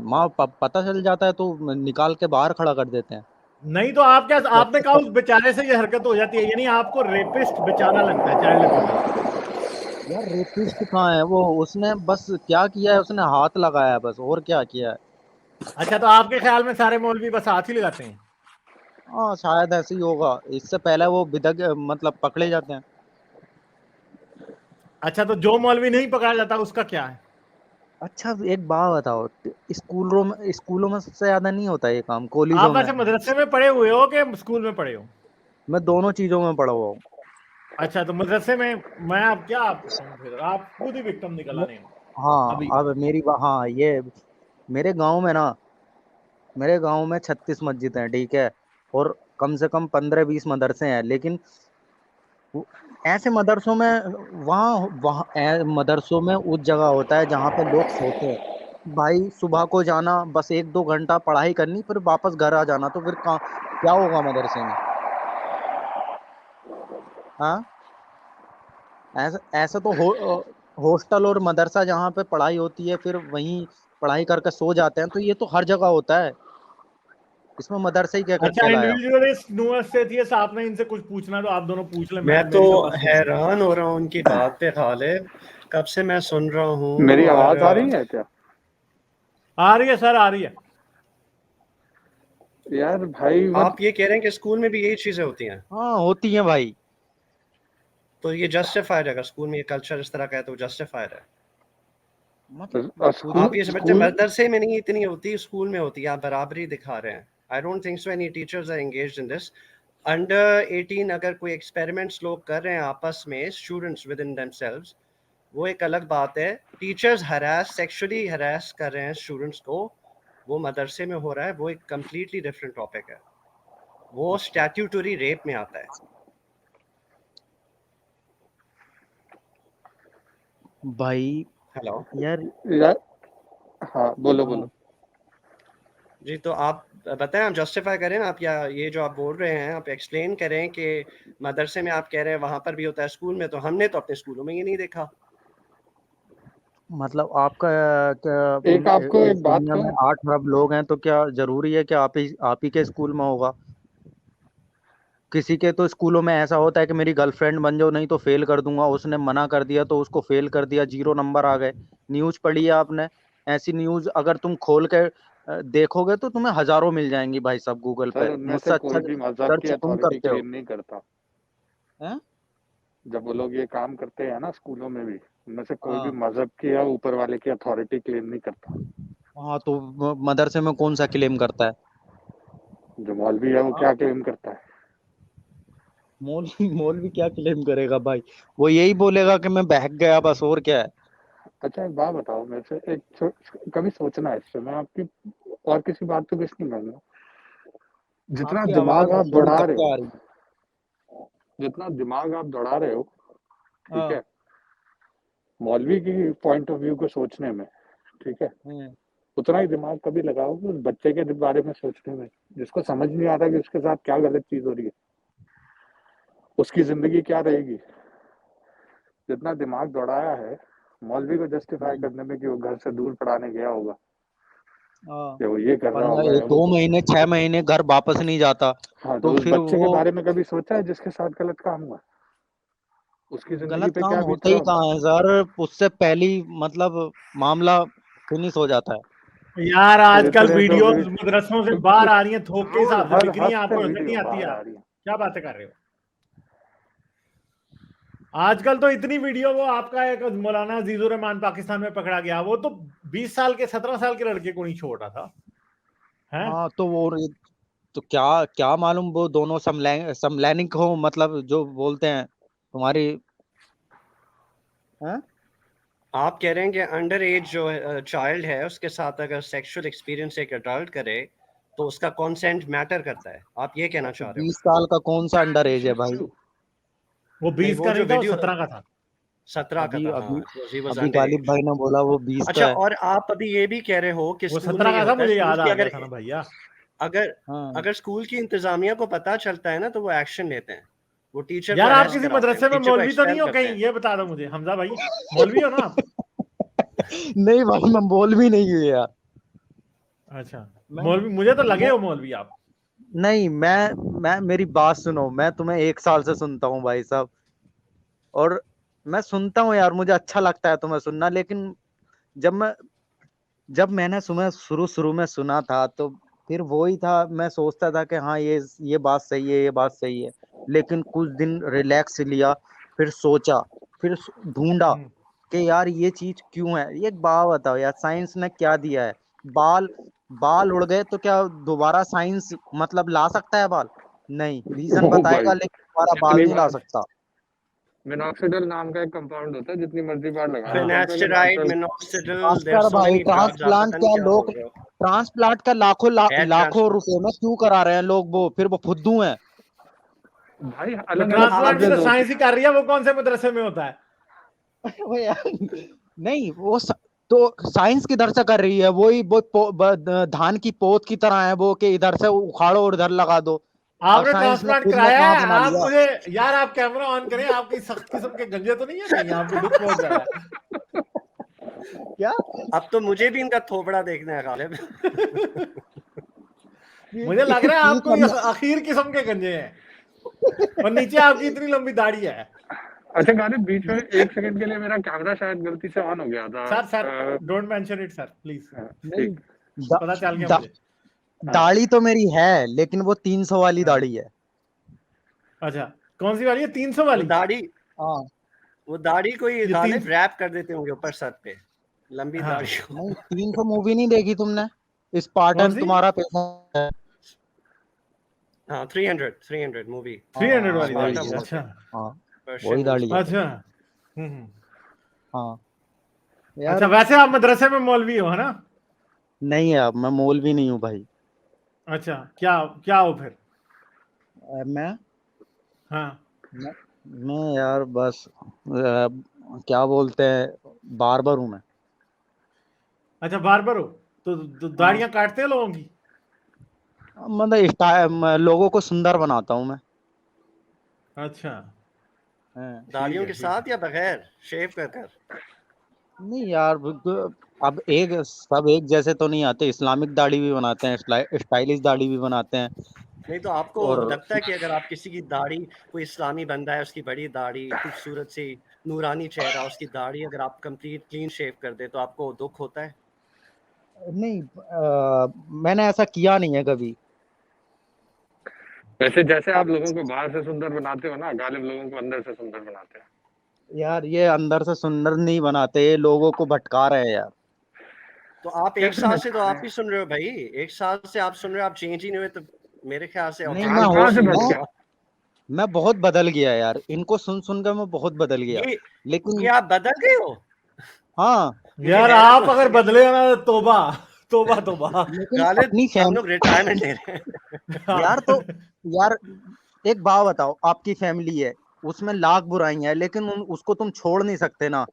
पता चल जाता है तो निकाल के बाहर खड़ा कर देते हैं। नहीं तो आप क्या, जब आपने कहा तक, उस बेचारे से ये हरकत हो जाती है, यानी आपको रेपिस्ट बेचारा लगता है, चाइल्ड अब्यूजर। यार रेपिस्ट कहाँ है वो, उसने बस क्या किया है, उसने हाथ लगाया है बस, और क्या किया है? अच्छा, तो आपके ख्याल में सारे मौलवी बस हाथ ही लगाते हैं? हाँ शायद ऐसे ही होगा, इससे पहले वो बिदक मतलब पकड़े जाते हैं। अच्छा, तो जो मौलवी नहीं पकड़ा जाता उसका क्या है? अच्छा एक बात बताओ, स्कूलों में सबसे ज्यादा नहीं होता ये काम, आप कॉलेजों में? वैसे मदरसे में पढ़े हुए हो कि स्कूल में पढ़े हो? मैं दोनों चीजों में पढ़ा हुआ हूँ। अच्छा, तो मदरसे में, मैं अब क्या आपको कहूँ, फिर आप खुद ही विक्टिम निकल मैं- आने हो हाँ अभी। अब हाँ ये, मेरे गांव में ना, मेरे गांव में 36 मस्जिद हैं, ठीक है, और कम से कम 15-20 मदरसे हैं, लेकिन ऐसे मदरसों में, वहाँ वहाँ मदरसों में उस जगह होता है जहाँ पे लोग सोते हैं। भाई सुबह को जाना, बस 1-2 घंटा पढ़ाई करनी, फिर वापस घर आ जाना, तो फिर कहाँ क्या होगा मदरसे में? हाँ, ऐसा ऐसा तो हॉस्टल और मदरसा जहाँ पे पढ़ाई होती है फिर वहीं पढ़ाई करके सो जाते हैं, तो ये तो हर जगह होता है, इसमें मदरसा ही क्या अच्छा, कहलाया? इंडिविजुअलिस्ट नुअर्स से थी, आपने इनसे कुछ पूछना तो आप दोनों पूछ ले, मैं तो मेरी तो बस नहीं है। हैरान हो रहा हूँ उनकी बात पे खालिद, कब से मैं सुन रहा हूँ। मेरी और आवाज आ रही है क्या? आ रही है सर, आ रही है। यार भाई आप ये कह रहे हैं कि स्कूल में भी यही चीजें होती हैं, हाँ होती है भाई। तो ये जस्टिफाइड है? अगर स्कूल में ये कल्चर इस तरह का है तो जस्टिफाइड है? मतलब कुछ, आप स्कूल ये समझते हैं स्कूल मदरसे में नहीं इतनी होती, स्कूल में होती है, आप बराबरी दिखा रहे हैं। I don't think so any teachers are engaged in this. Under 18 अगर कोई एक्सपेरिमेंट्स लोग कर रहे हैं आपस में, स्टूडेंट्स विद इन देमसेल्व्स, वो एक अलग बात है। टीचर्स सेक्सुअली हरास कर रहे हैं स्टूडेंट्स को, वो मदरसे में हो रहा है, वो एक कंप्लीटली डिफरेंट टॉपिक है, वो स्टैट्यूटरी रेप में आता है। भाई हेलो यार, यार, हाँ बोलो हाँ बोलो। जी, तो आप बताएं, आप जस्टिफाई करें आप, या ये जो आप बोल रहे हैं आप एक्सप्लेन करें कि मदरसे में आप कह रहे हैं वहां पर भी होता है, स्कूल में तो हमने तो अपने स्कूलों में ये नहीं देखा। मतलब आपका क्या एक आपको इस एक बात दुनिया में कहूं, 8 अरब लोग हैं तो क्या जरूरी है कि आप ही के स्कूल में होगा? किसी के तो स्कूलों में ऐसा होता है कि मेरी गर्लफ्रेंड बन जाओ नहीं तो फेल कर दूंगा, उसने मना कर दिया तो उसको फेल कर दिया, 0 नंबर आ गए। न्यूज़ पढ़ी है आपने? ऐसी न्यूज़ अगर तुम खोल के देखोगे तो तुम्हें हजारों मिल जाएंगी भाई साहब गूगल सर पे। उनमें मुझसे से अच्छा कोई भी मजहब की सर्च तुम अथॉरिटी करते हो। क्लेम नहीं करता। हैं? जब वो लोग ये काम करते हैं ना स्कूलों में भी, उनमें से कोई भी हाँ मजहब की या ऊपर वाले की अथॉरिटी क्लेम नहीं करता। हाँ, तो मदरसे में कौन सा क्लेम करता है? जो मौलवी है वो हाँ, क्या क्लेम करता है? मौलवी मौलवी क्या क्लेम करेगा भाई? वो यही बोलेगा कि मैं बहक गया, बस, और क्या है? अच्छा एक बात बताओ मेरे से, कभी सोचना है इससे, मैं आपकी और किसी बात पे कुछ नहीं कहूंगा। जितना आपकी दिमाग आवाज आप थोड़ी दौड़ा रहे कच्चा हो, आ रही है। जितना दिमाग आप दौड़ा रहे हो, ठीक हाँ। है, मौलवी की पॉइंट ऑफ व्यू को सोचने में, ठीक है, हम्म। उतना ही दिमाग कभी लगाओ कि उस बच्चे के बारे में सोचने में, जिसको समझ नहीं आता कि उसके साथ क्या गलत चीज हो रही है, उसकी जिंदगी क्या रहेगी। जितना दिमाग दौड़ाया है मौलवी को जस्टिफाई हम्म। करने में कि वो घर से दूर पढ़ाने गया होगा, हाँ, या वो ये कर रहा बंदा होगा, या वो 2 महीने 6 महीने घर वापस नहीं जाता, हाँ, तो तो उस फिर बच्चे के वो बारे में कभी सोचा है जिसके साथ गलत काम हुआ, उसकी जिंदगी गलत पे काम क्या बीत होते रहा ही होगा। कहाँ है सर? उससे पहली मतलब मामला फिनिश हो जाता है। यार फिर आजकल इतने तो वीडियोस मदरसों से बाहर आ रही हैं, थोक के रोज हिसाब से हर बिक रही हैं, हफ्ते आपको नजर नहीं वीडियो आती बाहर आ यार? रही है। क्या बातें कर रहे हो? आजकल तो इतनी वीडियो, वो आपका एक मौलाना अजीजुर रहमान पाकिस्तान में पकड़ा गया, वो तो 20 साल के 17 साल के लड़के को नहीं छोड़ रहा था है। हाँ, तो वो तो क्या क्या मालूम वो दोनों समलैंगिक हो, मतलब जो बोलते हैं तुम्हारी। हैं? आप कह रहे हैं कि अंडर एज जो चाइल्ड है उसके साथ अगर सेक्सुअल एक्सपीरियंस एक अडल्ट करे तो उसका कंसेंट मैटर करता है, आप ये कहना तो चाह रहे हो? 20 साल का कौन सा अंडर एज है भाई? वो नहीं, 20 वो का जो नहीं था, वो वीडियो 17 का था। 17 का अभी था, अभी हाँ, ही वाज अभी अंडर गालिब एज। भाई ने बोला वो 20 का अच्छा, है। और आप अभी ये भी कह रहे हो कि वो स्कूल में 17 ये का था, होता है, मुझे स्कूल याद की आ अगर गया था ना भैया। अगर हाँ अगर स्कूल की इंतजामिया को पता चलता है ना तो वो एक्शन लेते हैं, वो टीचर को यार आप अरेस्ट हाँ। किसी कराते हैं, मदरसे में टीचर को मौलवी तो नहीं एक्सपेल हो करते कहीं? हैं। ये बता दो मुझे, हमजा भाई, मौलवी हो ना आप? नहीं भाई, मैं मौलवी नहीं हूँ यार। अच्छा, मैं मौलवी मुझे तो लगे मैं हो मौलवी आप। नहीं, मैं मेरी बात सुनो, मैं तुम्हें 1 साल से सुनता हूँ भाई साहब, और मैं सुनता हूँ यार, मुझे अच्छा लगता है तुम्हें सुनना, लेकिन जब मैं जब मैंने सुना, शुरू शुरू में सुना था, तो फिर वही था, मैं सोचता था कि हाँ ये बात सही है, ये बात सही है। लेकिन कुछ दिन रिलैक्स लिया, फिर सोचा, फिर ढूंढा हम्म। कि यार ये चीज क्यों है। ये एक बात बताओ यार, साइंस ने क्या दिया है? बाल बाल उड़ गए तो क्या दोबारा साइंस मतलब ला सकता है बाल? नहीं, रीजन ओ भाई, बताएगा लेकिन दोबारा बाल जितनी नहीं ला बार सकता। मिनॉक्सिडिल नाम का एक कंपाउंड होता है, जितनी मर्जी बार लगा लो, हाँ, तुम पे अगर finasteride, natural minoxidil, there are master so भाई, मेनी ड्रग्स, आप ट्रांसप्लांट पता नहीं क्या क्या लोग, बोल रहे हो। ट्रांसप्लांट का हेयर लाखों ट्रांसप्लांट, रुपए में क्यों करा रहे हैं लोग? वो फिर वो फुद्दू हैं। भाई, तो अलग अलग ट्रांसप्लांट भी चीजें तो होती साइंस ही कर रही है, वो कौन से मदरसे में होता है? वो यार, नहीं तो साइंस किधर से कर रही है? वही वो धान की पोत की तरह है वो, कि इधर से उखाड़ो और इधर लगा दो। अब आपने साइंस ने ट्रांसप्लांट खुद ने कराया कहाँ है? बना आप लिया? मुझे, यार आप कैमरा ऑन करें, आपकी सख्त किस्म के गंजे तो नहीं है कहीं? आपको दुख पहुंच जा रहा है। क्या? अब तो मुझे भी इनका थोबड़ा देखना है गालिब। मुझे लग रहा है आप कोई करना। आखिर किस्म के गंजे हैं, और नीचे आपकी इतनी लंबी दाढ़ी है। अच्छा गालिब, बीच में एक सेकंड के लिए मेरा कैमरा शायद गलती से ऑन हो गया था। Sir sir, don't mention it sir please, नहीं, ठीक। पता चल गया दा, मुझे। हाँ, दाढ़ी तो मेरी है, लेकिन वो 300 वाली हाँ, दाढ़ी है। अच्छा, कौन सी वाली है? 300 वो वाली? दाढ़ी, हाँ। वो दाढ़ी कोई ये गालिब 300? रैप कर देते होंगे ऊपर सर पे, लंबी हाँ, दाढ़ी को। नहीं, 300 मूवी नहीं देखी तुमने? कौन स्पार्टन सी? तुम्हारा पैसा है। हाँ, 300 मूवी, 300 हाँ वाली वही दाढ़ी स्पार्टा है, है। अच्छा। बोलते हैं, हाँ वही पर्शियन दाढ़ी है। स्पार्टा। अच्छा। हाँ अच्छा, यार। वैसे आप मदरसे में मौलवी हो, है ना? नहीं यार, मैं मौलवी नहीं हूँ भाई। अच्छा, क्या क्या हो फिर? मैं हाँ, मैं मैं यार बस क्या बोलते हैं, बार्बर हूँ मैं। अच्छा, बार्बर हो? तो हाँ। दाढ़ियां काटते हो लोगों की? मतलब लोगों को सुंदर बनाता हूँ मैं। अच्छा, हाँ। दाढ़ियों है, के ठीक है। साथ या बगैर शेव कर कर? नहीं यार, अब एक सब एक जैसे तो नहीं आते, इस्लामिक दाढ़ी भी बनाते हैं, स्टाइलिश दाढ़ी भी बनाते हैं। नहीं तो आपको और लगता है कि अगर आप किसी की दाढ़ी, कोई इस्लामी बंदा है, उसकी बड़ी दाढ़ी, खूबसूरत सी नूरानी चेहरा, उसकी दाढ़ी अगर आप कंप्लीट क्लीन शेव कर दे तो आपको दुख होता है? नहीं, मैंने ऐसा किया नहीं है कभी। वैसे जैसे आप लोगों को बाहर से सुंदर बनाते हो ना, गालिब लोगों को अंदर से सुंदर बनाते हैं। यार ये अंदर से सुंदर नहीं बनाते, ये लोगों को भटका रहे हैं यार। तो आप एक कैसे साल से तो भटका रहे आप हैं? ही सुन रहे हो भाई, एक साल से आप सुन रहे हो, आप चेंज ही नहीं हुए, तो मेरे ख्याल से नहीं, आप कहाँ से भटके? मैं बहुत बदल गया यार, इनको सुन सुन कर मैं बहुत बदल गया। ये लेकिन ये आप बदल गए हो? हाँ, मुझे यार हैरत आप हो अगर रही है। बदले हो ना, तोबा तोबा तोबा। लेकिन गालिब, अपनी हम फैमिली, लोग रिटायरमेंट ले रहे हैं। यार तो यार एक बात बताओ, आपकी फैमिली है, उसमें लाख बुराइयां हैं, लेकिन उसको तुम छोड़ नहीं सकते ना,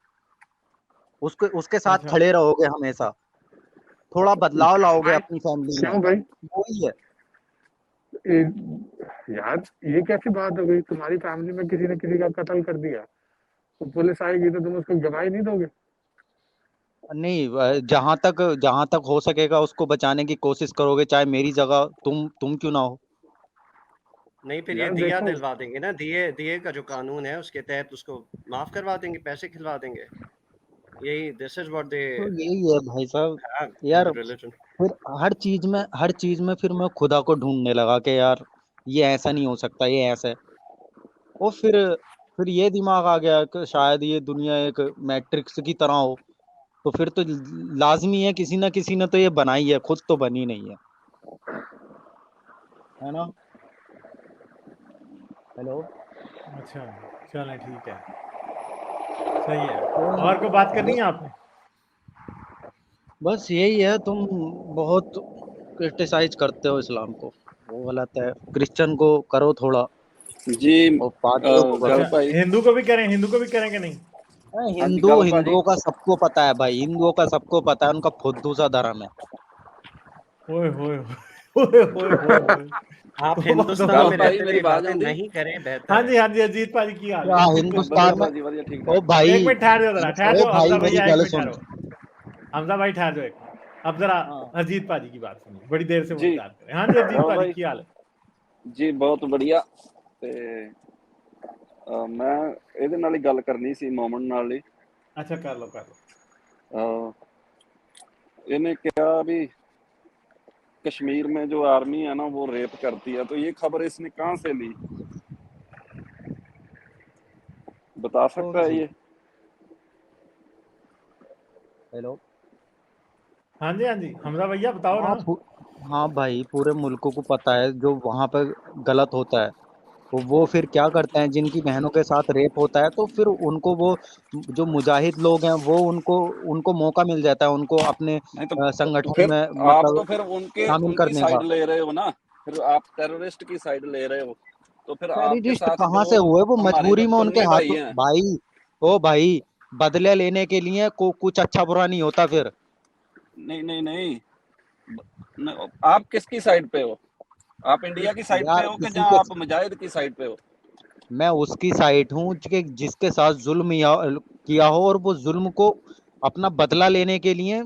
उसके उसके साथ अच्छा, खड़े रहोगे हमेशा, थोड़ा बदलाव लाओगे भाई अपनी फैमिली में, क्यों भाई? वही है। यार ये कैसी बात हो गई? तुम्हारी फैमिली में किसी ने किसी का कत्ल कर दिया, तो पुलिस आएगी तो तुम उसको गवाही नहीं दोगे? नहीं, जहां तक हो सकेगा उसको बचाने की कोशिश करोगे, चाहे मेरी जगह तुम क्यों ना हो। नहीं, फिर ये यार दिया देखो, दिलवा देंगे ना, दिए दिए का जो कानून है उसके तहत उसको माफ करवा देंगे, पैसे खिलवा देंगे। यही, दिस इज व्हाट दे तो यही है भाई साहब। हैव इन यार द रिलीजन। फिर हर चीज में फिर मैं खुदा को ढूंढने लगा कि यार ये ऐसा नहीं हो सकता, ये ऐसा है। और फिर ये दिमाग आ गया कि शायद ये दुनिया एक मैट्रिक्स की तरह हो, तो फिर तो लाजमी है किसी ना किसी ने तो ये बनाई है, खुद तो बनी नहीं है ना। हेलो। अच्छा, चलें, ठीक है, सही है। तो और कोई बात करनी है आपने? बस यही है, तुम बहुत क्रिटिसाइज करते हो इस्लाम को, वो गलत है। क्रिश्चियन को करो थोड़ा, जी और पादरियों को अच्छा, गल करो। भाई। हिंदू को भी करें, हिंदू को भी करें कि नहीं? हाँ जी गल भाजी। हिंदुओं का सबको पता है भाई, हिंदुओं का सबको पता है, उनका फुद्दू सा धर्म है। ओए होए होए होए होए होए। आप तोबा हिंदुस्तान तोबा। गल में भाई रहते हुए मेरी आवाज इबादतें आउंदी? नहीं करें, हाँ बेहतर है। जी, हाँ जी, अजीत भाजी की हाल क्या है? ਵਧੀਆ हिंदुस्तान में? ਭਾਜੀ ਵਧੀਆ ठीक ओ ठाक। भाई, एक मिनट ठहर जाओ, जरा ठहर ओ जाओ, भाई हमजा मेरी भैया, एक गल मिनट सुन। ठहरो। हमजा भाई ठहर जाओ एक मिनट। अब जरा हाँ, अजीत भाजी की बात सुनिए, बड़ी देर से वो जी इंतजार कर रहे हैं। हाँ जी, अजीत गल भाजी भाई की हाल है? ਜੀ ਬਹੁਤ ਵਧੀਆ। ਤੇ ਮੈਂ ਇਹਦੇ ਨਾਲ ਹੀ ਗੱਲ ਕਰਨੀ ਸੀ ਮੋਮਨ ਨਾਲ ਹੀ। अच्छा, कर लो कर लो। ਅਹ, ਇਹਨੇ ਕਿਹਾ भी कश्मीर में जो आर्मी है ना वो रेप करती है, तो ये खबर इसने कहाँ से ली, बता कौन सकता है सी? ये? हेलो। हाँ जी, हाँ जी, हमजा भैया बताओ ना। हाँ हाँ भाई, पूरे मुल्क को पता है जो वहां पर गलत होता है। तो वो फिर क्या करते हैं, जिनकी बहनों के साथ रेप होता है तो फिर उनको वो जो मुजाहिद लोग हैं वो उनको उनको मौका मिल जाता है, उनको अपने नहीं तो संगठन फिर में आप मतलब तो फिर उनके शामिल उनकी करने का। साइड ले रहे हो ना, फिर आप टेररिस्ट की साइड ले रहे हो। तो फिर आपके टेररिस्ट साथ कहाँ जो से हुए, वो हमारे मजबूरी जो में उनके सुन्नी भाई हाथों। हैं, भाई, ओ भाई, बदले लेने के लिए कुछ अच्छा बुरा नहीं होता फिर। नहीं नहीं नहीं, आप किसकी साइड पे हो? आप इंडिया की साइड पे यार हो कि किसी जहां के, आप मुजाहिद की साइड पे हो? मैं उसकी साइड हूँ कि जिसके साथ जुल्म किया हो, और वो जुल्म को अपना बदला लेने के लिए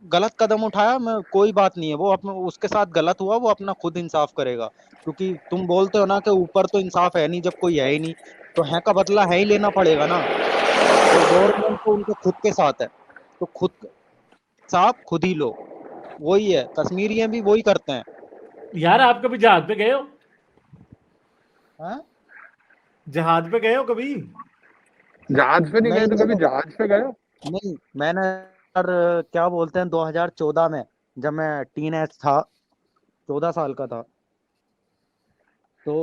गलत कदम उठाया, मैं कोई बात नहीं है, वो अपना उसके साथ गलत हुआ, वो अपना खुद इंसाफ करेगा। क्योंकि तुम बोलते हो ना कि ऊपर तो इंसाफ है नहीं, जब कोई है ही नहीं, तो है का बदला है ही लेना पड़ेगा ना। तो गवर्नमेंट तो उनके खुद के साथ है, तो खुद साफ खुद ही लो, वही है, कश्मीरियां भी वही करते हैं। यार आप कभी जहाज पे गए हो? हाँ? जहाज पे गए हो कभी? जहाज पे नहीं गए नहीं तो कभी मैंने जहाज पे गए हो? नहीं मैंने यार, क्या बोलते हैं, 2014 में जब मैं टीन एज था, 14 साल का था, तो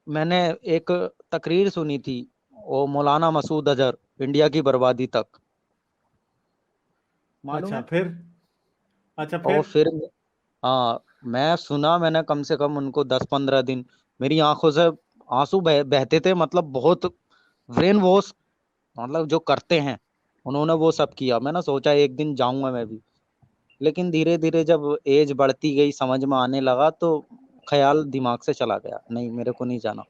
मैंने एक तकरीर सुनी थी, वो मौलाना मसूद अजहर, इंडिया की बर्बादी तक, मालूम अच्छा, है। फिर? अच्छा, और फिर? फिर हाँ, मैं सुना, मैंने कम से कम उनको 10-15 दिन, मेरी आंखों से आंसू बहते थे, मतलब बहुत ब्रेन वॉश, मतलब जो करते हैं उन्होंने वो सब किया। मैंने सोचा एक दिन जाऊंगा मैं भी। लेकिन धीरे धीरे जब एज बढ़ती गई, समझ में आने लगा, तो ख्याल दिमाग से चला गया, नहीं मेरे को नहीं जाना।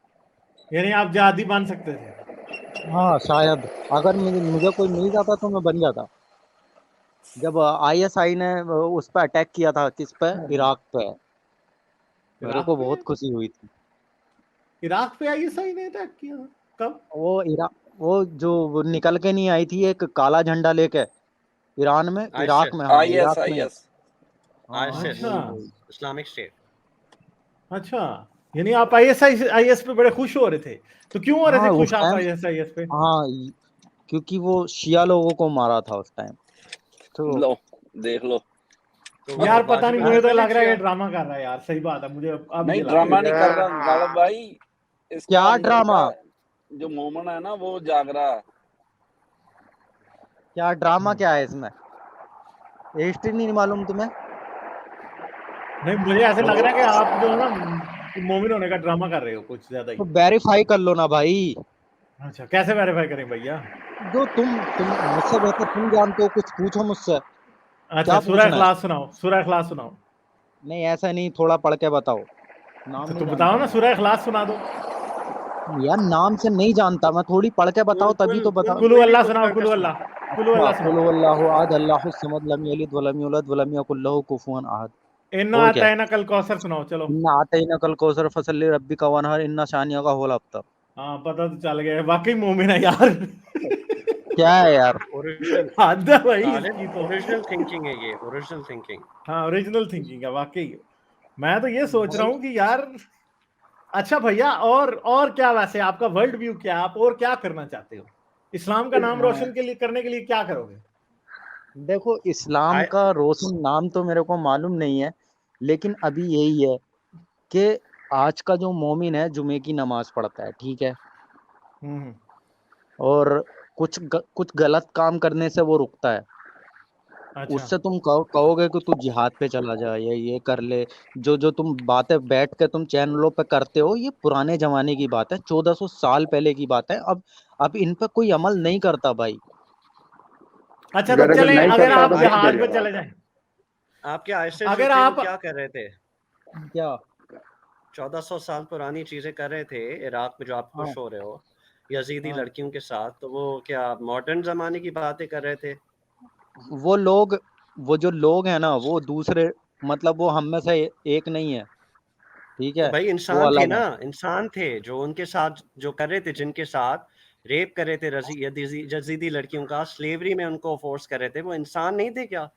यानी आप जिहादी बन सकते थे? हाँ शायद, अगर मुझे कोई मिल जाता तो मैं बन जाता। जब आईएसआई ने उस पर अटैक किया था, किस पे, इराक पे, मेरे इराक को पे? बहुत खुशी हुई थी। इराक पे आईएसआई ने अटैक किया था? कब? वो जो वो निकल के नहीं आई थी एक काला झंडा लेके, ईरान में, इराक में, हाँ आईएस इराक में। आईएस हाँ आईएसआईएस, अच्छा वही। Islamic state. अच्छा, यानी आप आईएसआईएस पे बड़े खुश हो रहे थे। तो क्यों हो रहे हाँ थे उस खुश आप टाइम, आईएसआईएस पे? हाँ क्योंकि वो शिया लोगों को मारा था उस टाइम, तो लो देख लो। तो वो यार पता बाजू नहीं, में मुझे तो थे ना लग रहा है ये शिया। ड्रामा कर रहा है यार। सही बात है, मुझे अब नहीं ये लग रहा ड्रामा है। नहीं कर रहा गालिब भाई, इसका क्या अंदर ड्रामा, का जो मोमन है ना वो जाग रहा है। क्या ड्रामा क्या है इसमें, हिस्ट्री नहीं मालूम तुम्हें? नहीं, मुझे ऐसे लग तो रहा है कि आप जो है ना मोमिन होने का ड्रामा कर रहे हो कुछ ज्यादा ही। तो वेरीफाई कर लो ना भाई, अच्छा, कैसे वेरीफाई करें भैया? जो तुम मुझसे बेहतर तुम जानते हो, कुछ पूछो मुझसे, अच्छा, क्या सूरह पूछना है? इखलास सुनाओ, सूरह इखलास सुनाओ। नहीं ऐसा नहीं, थोड़ा पढ़ के बताओ, नाम तो नहीं बताओ जानता ना, मैं। सूरह इखलास सुना दो। यार नाम से नहीं जानता मैं, थोड़ी पढ़ के बताओ तभी तो बता। कुलु कोई भी अल्लाह कुछ सुनाओ, करके कुलु सुना। अल्लाह, कुलु अच्छा, अल्लाह कुल सुनाओ। हुवल्लाहु अहद अल्लाहु समद लम यलिद वलम यूलद वलम यकुल लहु कुफुवन अहद। इन्ना और क्या है? अतैना कल कौसर सुनाओ चलो। इन्ना आतैना कल कौसर फसल्लि रब्बिका वनहर इन्ना शानिया का होल अब्तर। हाँ, पता तो चल गया, वाकई मोमिन है यार। क्या है यार? ओरिजिनल हद है भाई तालिब, इसकी तो। ओरिजिनल थिंकिंग है ये, ओरिजिनल थिंकिंग। हाँ, ओरिजिनल थिंकिंग है वाकई। मैं तो ये सोच रहा भाई हूँ कि यार, अच्छा भैया, और क्या वैसे आपका वर्ल्ड व्यू क्या है? आप और क्या करना चाहते हो? इस्लाम का नाम रोशन के लिए करने के लिए क्या करोगे? देखो, इस्लाम का रोशन नाम तो मेरे को मालूम नहीं है, लेकिन अभी यही है कि आज का जो मोमिन है जुमे की नमाज पढ़ता है, ठीक है, हम्म। और कुछ गलत काम करने से वो रुकता है। अच्छा। उससे तुम कहोगे कि तू जिहाद पे चला जा या ये कर ले, जो तुम बातें बैठ के तुम चैनलों पे करते हो, ये पुराने जमाने की बात है, 1400 साल पहले की बात है। अब इन पे कोई अमल नहीं करता भाई। अच्छा, तो अगर अगर चलें, नहीं अगर करता है आप तो बहुत जिहाद बढ़िया पे बात चले है। जाएं, आपके आईएसआईएस जो अगर थे वो आप, क्या कर रहे थे? क्या? 1400 साल पुरानी चीजें कर रहे थे इराक में जो आप हाँ खुश हो रहे हो यजीदी हाँ, लड़कियों के साथ, तो वो क्या मॉडर्न जमाने की बातें कर रहे थे? वो लोग, वो जो लोग हैं ना, वो दूसरे, मतलब वो हम में से एक नहीं है, ठीक तो है, भाई वो इंसान थे अलग ना, है। इंसान थे जो उनके साथ जो कर रहे थे, जिनके साथ रेप कर रहे थे यजीदी लड़कियों का, स्लेवरी में उनको फोर्स कर रहे थे, वो इंसान नहीं थे क्या?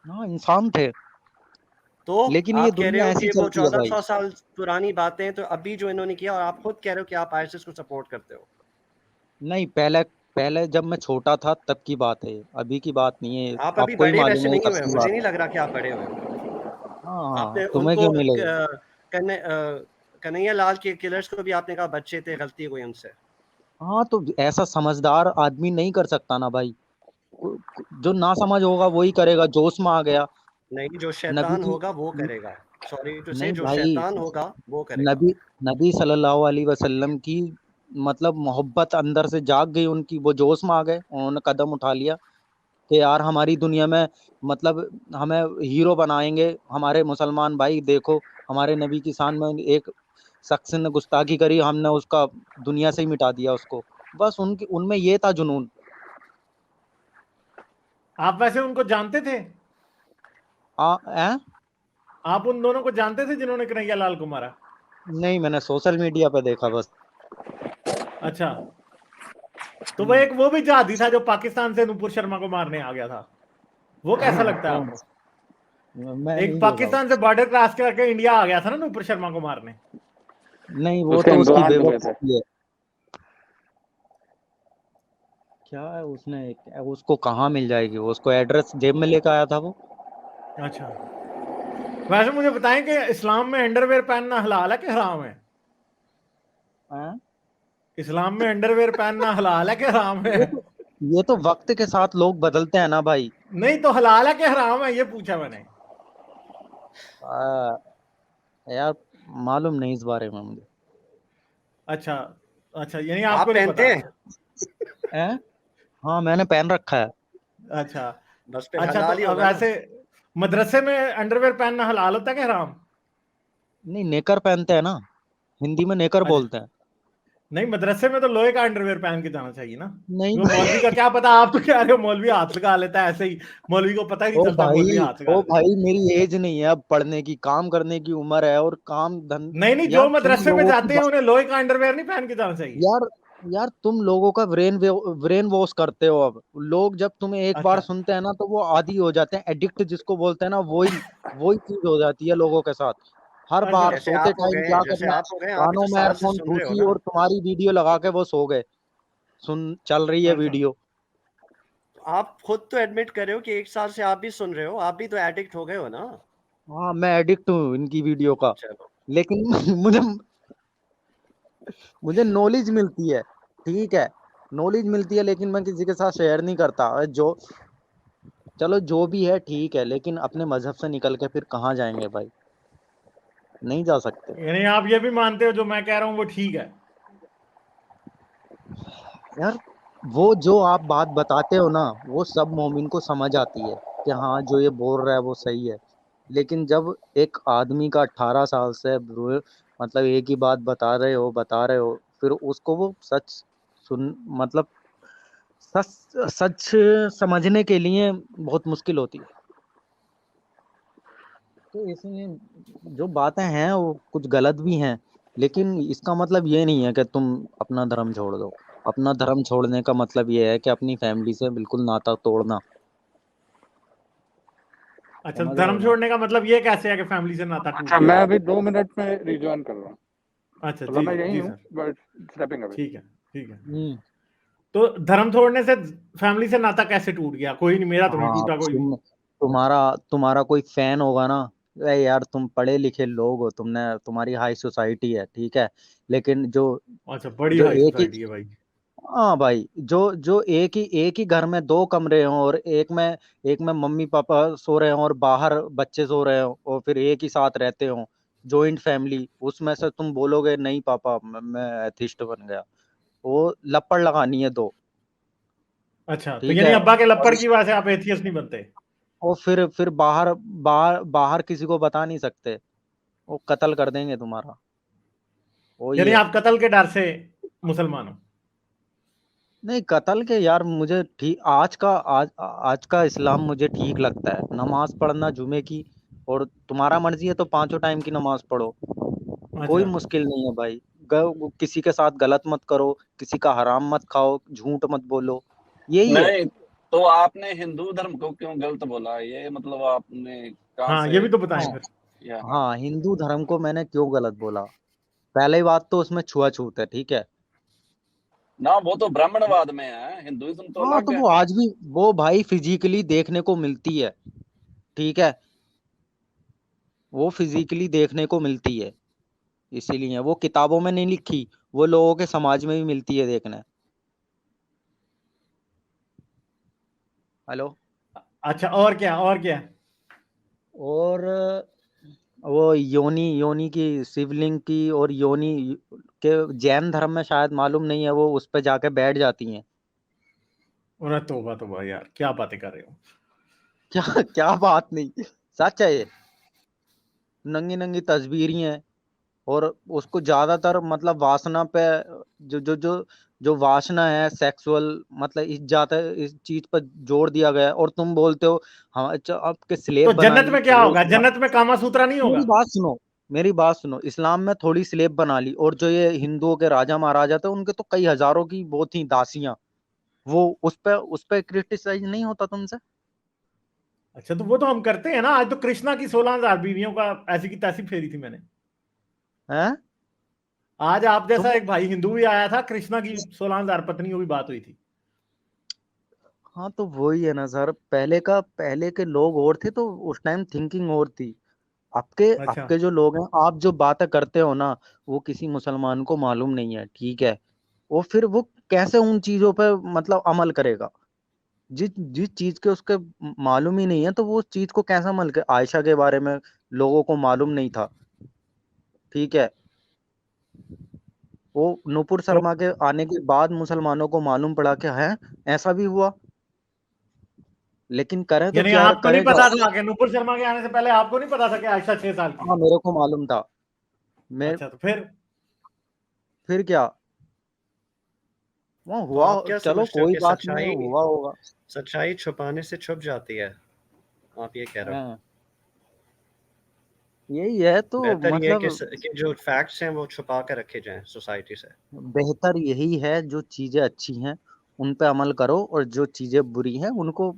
हाँ इंसान थे, तो लेकिन ये आप कह रहे दुनिया हो ऐसी कि वो चलती है भाई। 1400 साल पुरानी बातें हैं, तो अभी जो इन्होंने किया, और आप खुद कह रहे हो कि आप आईएसआईएस को सपोर्ट करते हो। नहीं, पहले पहले जब मैं छोटा था तब की बात है, अभी की बात नहीं है, आप अभी आपको ही बड़े मालूम वैसे है ये नहीं कब हुए, की मुझे बात नहीं है। लग रहा कि आप बड़े हुए हो। हाँ हाँ, आपने तुम्हें उनको क्यों नहीं लगेगा? कन्हैया लाल के किलर्स को भी आपने कहा बच्चे थे, गलती हुई उनसे। हाँ तो ऐसा समझदार आदमी नहीं कर सकता ना भाई, जो ना समझ होगा वही करेगा, जोश में आ गया। नहीं, जो नबी शैतान की होगा वो करेगा। सॉरी टू से, नहीं जो भाई, शैतान होगा वो करेगा। नबी नबी सल्लल्लाहु अलैहि वसल्लम की मतलब मोहब्बत अंदर से जाग गई उनकी, वो जोश में आ गए, उन्होंने कदम उठा लिया कि यार हमारी दुनिया में, मतलब हमें हीरो बनाएंगे हमारे मुसलमान भाई, देखो हमारे नबी की शान में एक शख्स ने गुस्ताखी करी, हमने उसका दुनिया से ही मिटा दिया उसको। बस उनकी उनमें ये था जुनून। आप वैसे उनको जानते थे? हैं? आप उन दोनों को जानते थे जिन्होंने कन्हैया लाल को मारा? नहीं, मैंने सोशल मीडिया पे देखा बस। अच्छा, तो वो भी जिहादी था जो पाकिस्तान से नुपुर शर्मा को मारने आ गया था। वो कैसा लगता है कौन? आपको? मैं एक नहीं देखा वो। पाकिस्तान से बॉर्डर क्रॉस करके इंडिया आ गया था ना नुपुर शर्मा को मारने। नहीं, वो उसके तो उसकी इम्प्लांट हुए थे। बेवकूफी है। क्या है, उसने उसको कहाँ मिल जाएगी, वो उसको एड्रेस जेब में लेकर आया था वो। अच्छा, वैसे मुझे बताएं कि इस्लाम में अंडरवेयर पहनना हलाल है कि हराम है? हैं? इस्लाम में अंडरवेयर पहनना हलाल है कि हराम है? ये तो ये तो वक्त के साथ लोग बदलते हैं ना भाई। नहीं, तो हलाल है कि हराम है, ये पूछा मैंने। आ, यार मालूम नहीं इस बारे में मुझे। अच्छा। अच्छा, यानी आप आपको नहीं पहनते पता। हैं? हैं? हाँ मैंने पहन रखा है। अच्छा। बस फिर अच्छा, तो हलाल ही अब होगा ना। वैसे मदरसे में अंडरवेयर पहनना हलाल होता है कि हराम? नहीं, नेकर पहनते हैं ना, हिंदी में नेकर अच्छा, बोलते हैं। नहीं मदरसे में तो लोहे का अंडरवेयर पहन के जाना चाहिए ना। नहीं वो मौलवी का क्या पता, आप तो कह रहे हो मौलवी हाथ लगा लेता है, ऐसे ही मौलवी को पता ही नहीं ओ चलता भाई, मौलवी हाथ लगा ओ लेता है। भाई, मेरी एज नहीं है अब पढ़ने की, काम करने की उम्र है, और काम धन। नहीं नहीं, जो यार तुम मदरसे में लोगों की जाते हैं उन्हें लोहे का अंडरवेयर नहीं पहन के जाना चाहिए। यार यार तुम लोगों का ब्रेन वॉश करते हो। अब लोग जब तुम्हें एक बार अच्छा सुनते हैं ना तो वो आदी हो जाते हैं, एडिक्ट जिसको बोलते हैं ना, वही वही चीज हो जाती है लोगों के साथ। हर अच्छा। बार सोते टाइम क्या जैसे करना है, आप हो गए, आप भी कानों तो में साल से एयरफोन सुन रहे हो ठूसी ना। और तुम्हारी वीडियो लगा के वो सो गए। सुन, चल रही है अच्छा वीडियो। आप खुद तो एडमिट कर रहे हो कि 1 साल से आप भी सुन रहे हो, आप भी तो एडिक्ट हो गए हो ना। हाँ, मैं एडिक्ट हूँ इनकी वीडियो का। चलो, लेकिन मुझे मुझे नॉलेज मिलती है, ठीक है, नॉलेज मिलती है, लेकिन मैं किसी के साथ शेयर नहीं करता। और जो, चलो जो भी है ठीक है, लेकिन अपने मजहब से निकल के फिर कहाँ जाएंगे भाई, नहीं जा सकते। यानी आप ये भी मानते हो जो मैं कह रहा हूँ वो ठीक है? यार वो जो आप बात बताते हो ना, वो सब मोमिन को समझ आती है कि हाँ जो ये बोल रहा है वो सही है। लेकिन जब एक आदमी का 18 साल से मतलब एक ही बात बता रहे हो, फिर उसको वो सच सुन, मतलब सच सच समझने के लिए बहुत मुश्किल होती है। तो इसलिए जो बातें हैं वो कुछ गलत भी हैं, लेकिन इसका मतलब ये नहीं है कि तुम अपना धर्म छोड़ दो। अपना धर्म छोड़ने का मतलब ये है कि अपनी फैमिली से बिल्कुल नाता तोड़ना। अच्छा, समझ रहे हो धर्म ना? छोड़ने का मतलब ये कैसे है कि फैमिली से नाता टूट अच्छा, गया? मैं अभी 2 मिनट में रिज्वाइन कर रहा हूँ। अच्छा मतलब जी मैं यही जी हूँ, सर, बट स्टेपिंग अवे। ठीक है ठीक है। हम्म। तो धर्म छोड़ने से फैमिली से नाता कैसे टूट गया? कोई नहीं, मेरा तो नहीं हाँ, टूटा कोई भी। तुम्हारा तुम्हारा कोई फैन होगा ना, अरे यार तुम पढ़े लिखे लोग हो, तुमने, तुम्हारी हाई सोसाइटी है, ठीक है, लेकिन जो अच्छा, बड़ी जो हाई एक ही, सोसाइटी है भाई। हाँ भाई, जो जो एक ही घर में दो कमरे हों, और एक में मम्मी पापा सो रहे हों और बाहर बच्चे सो रहे हों, और फिर एक ही साथ रहते हों, जॉइंट फैमिली, उसमें से तुम बोलोगे नहीं पापा मैं एथिस्ट बन गया, वो लपड़ लगानी है दो। अच्छा, तो ठीक यानी है। अब्बा के और लप्पड़ की वजह से आप एथियस्ट नहीं बनते? फिर बाहर बाहर बाहर किसी को बता नहीं सकते, वो कत्ल कर देंगे तुम्हारा। वही यानी है। आप कत्ल के डर से मुसलमान हो? नहीं, कत्ल के यार मुझे ठीक, आज का इस्लाम मुझे ठीक लगता है, नमाज पढ़ना जुमे की, और तुम्हारा मर्जी है तो 5 टाइम की नमाज पढ़ो, कोई अच्छा मुश्किल नहीं है भाई। किसी के साथ गलत मत करो, किसी का हराम मत खाओ, झूठ मत बोलो, यही है। नहीं, तो आपने हिंदू धर्म को क्यों गलत बोला, ये मतलब आपने कहाँ हाँ, ये से भी तो बताएं हाँ, फिर। या? हाँ, हिंदू धर्म को मैंने क्यों गलत बोला? पहली बात तो उसमें छुआछूत है, ठीक है। ना, वो तो ब्राह्मणवाद में है, हिंदुइज्म तो हाँ, अलग तो है। वो आज भी, वो भाई फिजिकली देखने को मिलती है, ठीक है, वो फिजिकली देखने को मिलती है, इसीलिए वो किताबों में नहीं लिखी, वो लोगों के समाज में भी मिलती है देखने। हेलो। अच्छा, और क्या और क्या? और वो योनि योनि की, शिवलिंग की, और योनि के जैन धर्म में शायद मालूम नहीं है, वो उस पे जाके बैठ जाती हैं। अरे तोबा तोबा यार, क्या बातें कर रहे हो? क्या क्या बात नहीं, सच है ये, नंगी नंगी तस्वीरें हैं। और उसको ज्यादातर मतलब वासना पे, जो जो जो जो वासना है सेक्सुअल, मतलब इस चीज पर जोर दिया गया है, और तुम बोलते हो हाँ आपके तो स्लेब बना जन्नत ली, में क्या वो होगा? जन्नत में कामा सूत्रा नहीं मेरी होगा? बात सुनो, मेरी बात सुनो, इस्लाम में थोड़ी स्लेब बना ली, और जो ये हिंदुओं के राजा महाराजा थे उनके तो कई हजारों की वो थी दासियां, वो उस पे क्रिटिसाइज नहीं होता तुमसे? अच्छा, तो वो तो हम करते हैं ना। आज तो कृष्णा की 16,000 बीवियों का ऐसी की तैसी फेरी थी मैंने। हैं? आज आप तुम, जैसा एक भाई हिंदू भी आया था, कृष्णा की 16,000 पत्नियों की बात हुई थी। हाँ तो वही है ना सर, पहले के लोग और थे तो उस टाइम थिंकिंग और थी। आपके अच्छा, आपके जो लोग हैं, आप जो बातें करते हो ना, वो किसी मुसलमान को मालूम नहीं है, ठीक है, वो फिर वो कैसे उन चीजों पे मतलब अमल करेगा, जिस जिस चीज के उसके मालूम ही नहीं है, तो वो उस चीज को कैसे अमल कर, आयशा के बारे में लोगों को मालूम नहीं था, ठीक है, वो नुपुर तो शर्मा के आने के बाद मुसलमानों को मालूम पड़ा कि है, ऐसा भी हुआ। लेकिन करें तो यानी क्या आपको नहीं करें पता क्या? था कि नुपुर शर्मा के आने से पहले आपको नहीं पता था कि आयशा 6 साल की? हाँ मेरे को मालूम था। मैं अच्छा, तो फिर क्या वो तो हुआ, आप क्या चलो समझते हो कोई कि बात नहीं, हुआ होगा। सच्चाई छुपाने से छुप जाती है, आप ये कह रहे हो? हाँ, यही है तो बेहतर ये है मतलब कि जो फैक्ट्स हैं वो छुपा कर रखे जाएं सोसाइटी से। बेहतर यही है, जो चीजें अच्छी हैं उन पे अमल करो और जो चीजें बुरी हैं उनको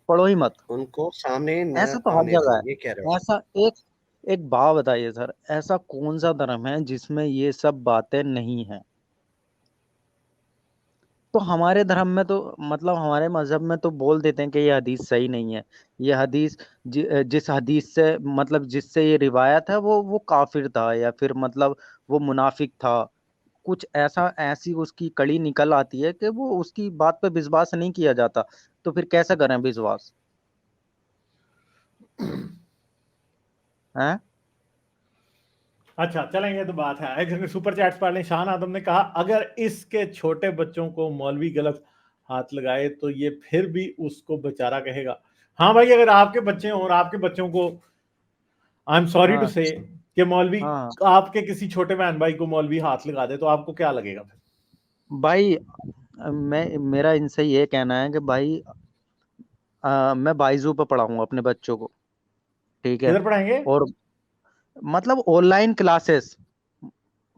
पढ़ो ही मत। उनको सामने न ऐसा तो हर आने जगह दो, ये कह रहे हो? है। ऐसा एक एक बात बताइए सर, ऐसा कौन सा धर्म है जिसमें ये सब बातें नहीं है? तो हमारे धर्म में तो मतलब हमारे मजहब में तो बोल देते हैं कि ये हदीस सही नहीं है। ये हदीस जिस हदीस से मतलब जिससे ये रिवायत है वो काफिर था या फिर मतलब वो मुनाफिक था। कुछ ऐसा ऐसी उसकी कड़ी निकल आती है कि वो उसकी बात पे विश्वास नहीं किया जाता। तो फिर कैसे करें विश्वास? हैं? अच्छा चलेंगे, तो बात है। एक सुपर चैट्स पढ़ लें। शान आदम ने कहा, अगर इसके छोटे बच्चों को मौलवी गलत हाथ लगाए तो ये फिर भी उसको बेचारा कहेगा। हाँ भाई, अगर आपके बच्चे हों और आपके बच्चों को, आई एम सॉरी टू हाँ से, कि मौलवी हाँ आपके किसी छोटे बहन भाई को मौलवी हाथ लगा दे, तो आपको क्या लगेगा फिर? भाई, मेरा इनसे ये कहना है कि भाई मैं बाइजू पे पढ़ाऊंगा अपने बच्चों को। ठीक है। किधर पढ़ाएंगे? और मतलब ऑनलाइन क्लासेस,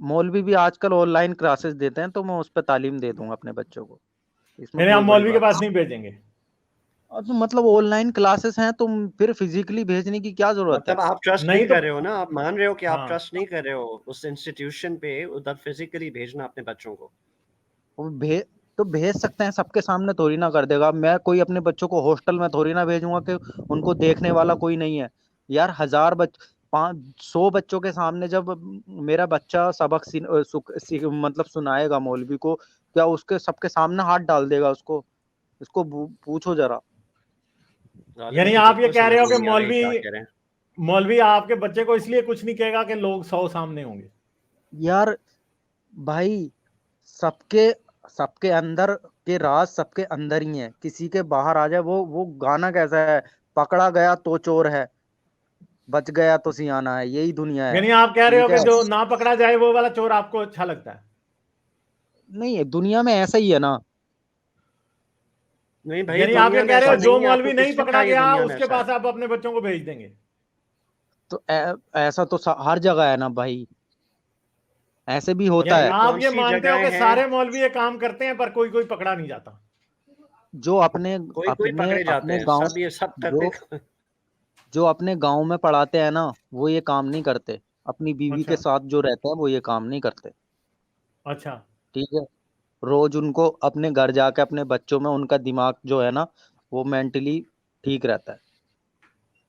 मौलवी भी आजकल ऑनलाइन क्लासेस देते हैं, तो मैं उस पर तालीम दे दूंगा अपने बच्चों को। इसमें यानी कोई हम बड़ी मौलवी के बात पास नहीं। नहीं भेजेंगे? और तो मतलब ऑनलाइन क्लासेस हैं तो फिर फिजिकली भेजने की क्या जरूरत है? मतलब आप ट्रस्ट नहीं नहीं तो कर रहे हो ना, आप मान रहे हो कि आप हाँ, ट्रस्ट नहीं कर रहे हो उस इंस्टीट्यूशन पे उधर फिजिकली भेजना अपने बच्चों को। वो भेज तो भेज सकते हैं, सबके सामने थोड़ी ना कर देगा। मैं कोई अपने बच्चों को हॉस्टल में थोड़ी ना भेजूंगा कि उनको देखने वाला कोई नहीं है। यार 100 बच्चों के सामने जब मेरा बच्चा सबक मतलब सुनाएगा मौलवी को, क्या उसके सबके सामने हाथ डाल देगा उसको? इसको पूछो जरा। गालिब यानी मुझे आप ये बिल्कुल कह समझ रहे हो में कि नहीं आ रही मौलवी क्या कह रहे हैं। मौलवी आपके बच्चे को इसलिए कुछ नहीं कहेगा कि लोग 100 सामने होंगे? यार भाई, सबके सबके अंदर के राज सबके अंदर ही है, किसी के बाहर आ जाए। वो गाना कैसा है, पकड़ा गया तो चोर है, बच गया तो सियाना है, यही दुनिया है। यानी आप कह रहे हो ठीक कि है। जो ना पकड़ा जाए वो वाला चोर आपको अच्छा लगता है? नहीं है, दुनिया में ऐसा ही है ना। नहीं भाई, यानी आप ये दुनिया में कह रहे ऐसा हो जो नहीं है, आपको मौलवी नहीं किसने पकड़ा कहा ये गया दुनिया में उसके ऐसा है? पास आप अपने बच्चों को भेज देंगे? तो ऐसा तो हर जगह है ना भाई, ऐसे भी होता यानी भाई है। आप कौन ये सी मानते हो जगहें कि हैं? सारे मौलवी ये काम करते हैं पर कोई कोई पकड़ा नहीं जाता? जो अपने कोई कोई अपने पकड़े जाते अपने हैं, गांव सब ये सब करते जो जो अपने गांव में पढ़ाते हैं ना, वो ये काम नहीं करते। अपनी बीवी के अच्छा, साथ जो रहते हैं वो ये काम नहीं करते। अच्छा, ठीक है। रोज उनको अपने घर जाके अपने बच्चों में उनका दिमाग जो है ना, वो मेंटली ठीक रहता है।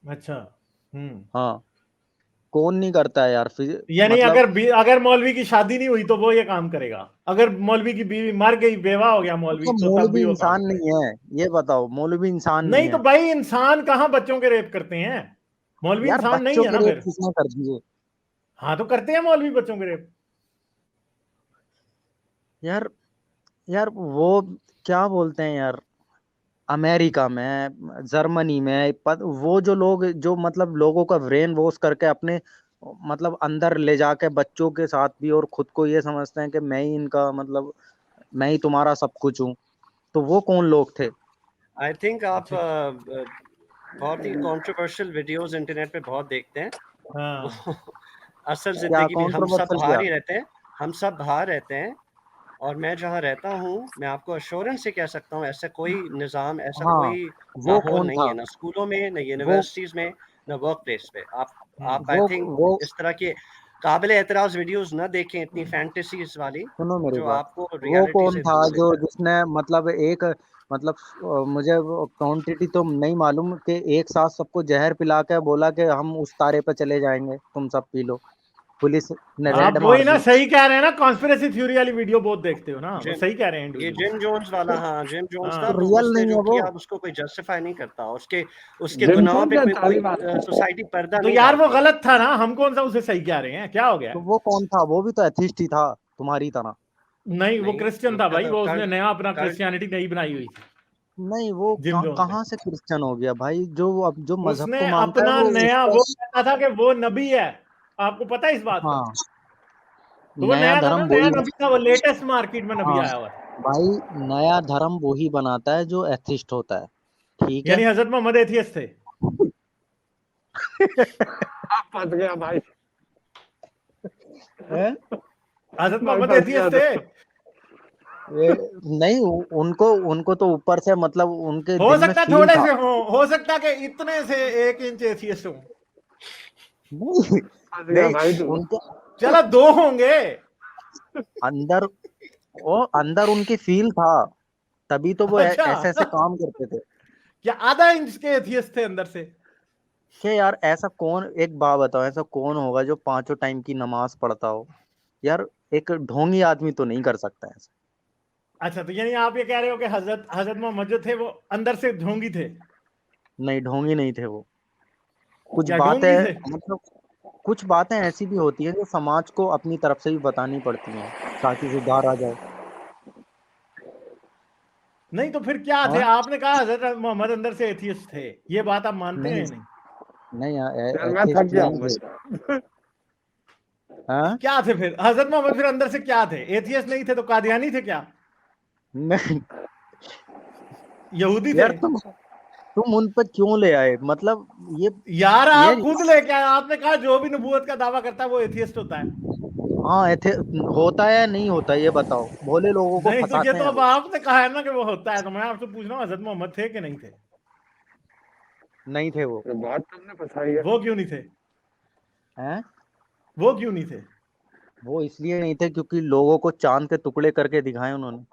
अच्छा। हम्म। हाँ, कौन नहीं करता है यार यानी मतलब अगर मौलवी की शादी नहीं हुई तो वो ये काम करेगा? अगर मौलवी की बीवी मर गई, बेवा हो गया मौलवी, तो तो तब मौलवी भी वो काम इंसान करेगा? नहीं है? ये बताओ, मौलवी इंसान नहीं नहीं तो है? भाई, इंसान कहां बच्चों के रेप करते हैं? मौलवी यार इंसान नहीं बच्चों है के ना रेप फिर? किसने कर दिए? हाँ, तो करते हैं मौलवी बच्चों के रेप। यार यार वो क्या बोलते हैं यार, अमेरिका में, जर्मनी में वो जो लोग जो मतलब लोगों का ब्रेन वॉश करके अपने मतलब अंदर ले जाके बच्चों के साथ भी, और खुद को ये समझते हैं कि मैं ही इनका मतलब मैं ही तुम्हारा सब कुछ हूँ। तो वो कौन लोग थे? आई थिंक आप अच्छा। बहुत ही कंट्रोवर्शियल वीडियोस इंटरनेट पे बहुत देखते हैं। हाँ। वो असल क्या जिंदगी में हम सब कंट्रोवर्शियल बाहर क्या? ही रहते हैं, हम सब बाहर रहते हैं। और मैं जहाँ रहता हूँ, मैं आपको अश्योरेंस से कह सकता हूँ, ऐसा कोई निज़ाम, ऐसा हाँ, कोई वो माहौल कौन नहीं था? है, ना स्कूलों में, ना वो यूनिवर्सिटीज़ में, ना वर्क प्लेस पे। आप आई वो थिंक वो इस तरह के काबिल एतराज़ वीडियोस ना देखें, इतनी फैंटेसीज वाली, सुनो मेरी जो बात। आपको वो रियलिटी कौन से था दूर जो लेता है। जिसने मतलब एक मतलब मुझे क्वांटिटी तो नहीं मालूम कि एक साथ सबको जहर पिला के बोला कि हम उस तारे पे चले जाएंगे, तुम सब पी लो। पुलिस ने रेड आप मार वही ना दी। सही कह रहे हैं ना, कॉन्स्पिरेसी थ्योरी वाली वीडियो बहुत देखते हो ना, वो जिम सही कह रहे हैं ये इंडिविजुअल। जिम जोन्स वाला, तो, हाँ जिम जोन्स था, तो हाँ। तो रियल उसने नहीं जो है वो? किया अब उसको कोई जस्टिफाई नहीं करता, उसके उसके जिम गुनाहों जोन्स पे या कोई कोई तालिबान? सोसाइटी पर्दा तो नहीं यार वो डालती। गलत था ना, हम कौन सा उसे सही कह रहे हैं? क्या हो गया तो है? वो कौन था? वो भी तो एथिस्ट ही था तुम्हारी तरह। नहीं, वो नहीं, क्रिश्चियन जो था भाई, वो उसने कल्ट नया अपना कल्ट क्रिश्चियनिटी नहीं बनाई हुई थी। नहीं वो जिम जोन से। कहाँ से क्रिश्चियन हो गया भाई, जो अब जो मजहब उसने को मानता है अपना वो नया, उसका। वो कहता था कि वो नबी है, आपको पता है इस बात का? हाँ, तो वो नया नया था ना, धर्म नया वही। नबी था, वो लेटेस्ट मार्केट में नबी हाँ आया हुआ था। भाई, नया धर्म वही बनाता है जो एथिस्ट होता है, ठीक है। यानी हजरत मोहम्मद एथियस्ट थे। फंस गया भाई, हैं? हजरत भाई मोहम्मद फंस गया एथियस्ट तो। थे। नहीं, उनको उनको तो ऊपर से मतलब उनके हो दिल में सकता है फील थोड़े था। से हो सकता है कि इतने से 1 इंच एथियस्ट हो। नहीं, फंस गया नहीं, भाई तू। उनके चलो 2 होंगे। अंदर, वो अंदर उनकी फील था, तभी तो वो अच्छा, ऐसे ऐसे काम करते थे। क्या आधा इंच के एथियस्ट थे अंदर से? कि यार ऐसा कौन, एक बात बताओ, ऐसा कौन होगा जो 5 टाइम की नमाज पढ़ता हो यार? एक ढोंगी आदमी तो नहीं कर सकता ऐसा। अच्छा, तो यानी आप ये कह रहे हो कि हजरत हजरत मोहम्मद जो थे वो अंदर से ढोंगी थे? नहीं, ढोंगी नहीं थे वो। कुछ क्या ढोंगी थे? बातें मतलब कुछ बातें ऐसी भी होती हैं जो समाज को अपनी तरफ से भी बतानी पड़ती हैं ताकि सुधार आ जाए। नहीं तो फिर क्या थे? हाँ, आपने कहा हजरत मोहम्मद अंदर से एथियस्ट थे, ये बात आप मानते हैं नहीं या नहीं? नहीं यार मैं थक एथिस्ट गया नहीं हूँ थे। भाई। हाँ, क्या थे फिर हजरत मोहम्मद? फिर अंदर से क्या थे? एथियस्ट नहीं थे तो कादियानी थे क्या? नहीं यहूदी थे? यार, तुम उन पर क्यों ले आए, मतलब ये यार ये आप खुद लेके आए, आपने कहा जो भी नबूवत का दावा करता है वो एथियस्ट होता है। हाँ, होता है या नहीं होता, ये बताओ। भोले लोगों को नहीं तो ये फंसाते तो हैं अब वो। आपने कहा है ना कि वो होता है, तो मैं आपसे पूछ रहा हूँ हजरत मोहम्मद थे कि नहीं थे? नहीं थे वो। ये बात तुमने फंसाई है। वो क्यों नहीं थे? हैं? वो क्यों नहीं थे? वो इसलिए नहीं थे क्योंकि लोगों को चांद के टुकड़े करके दिखाए उन्होंने।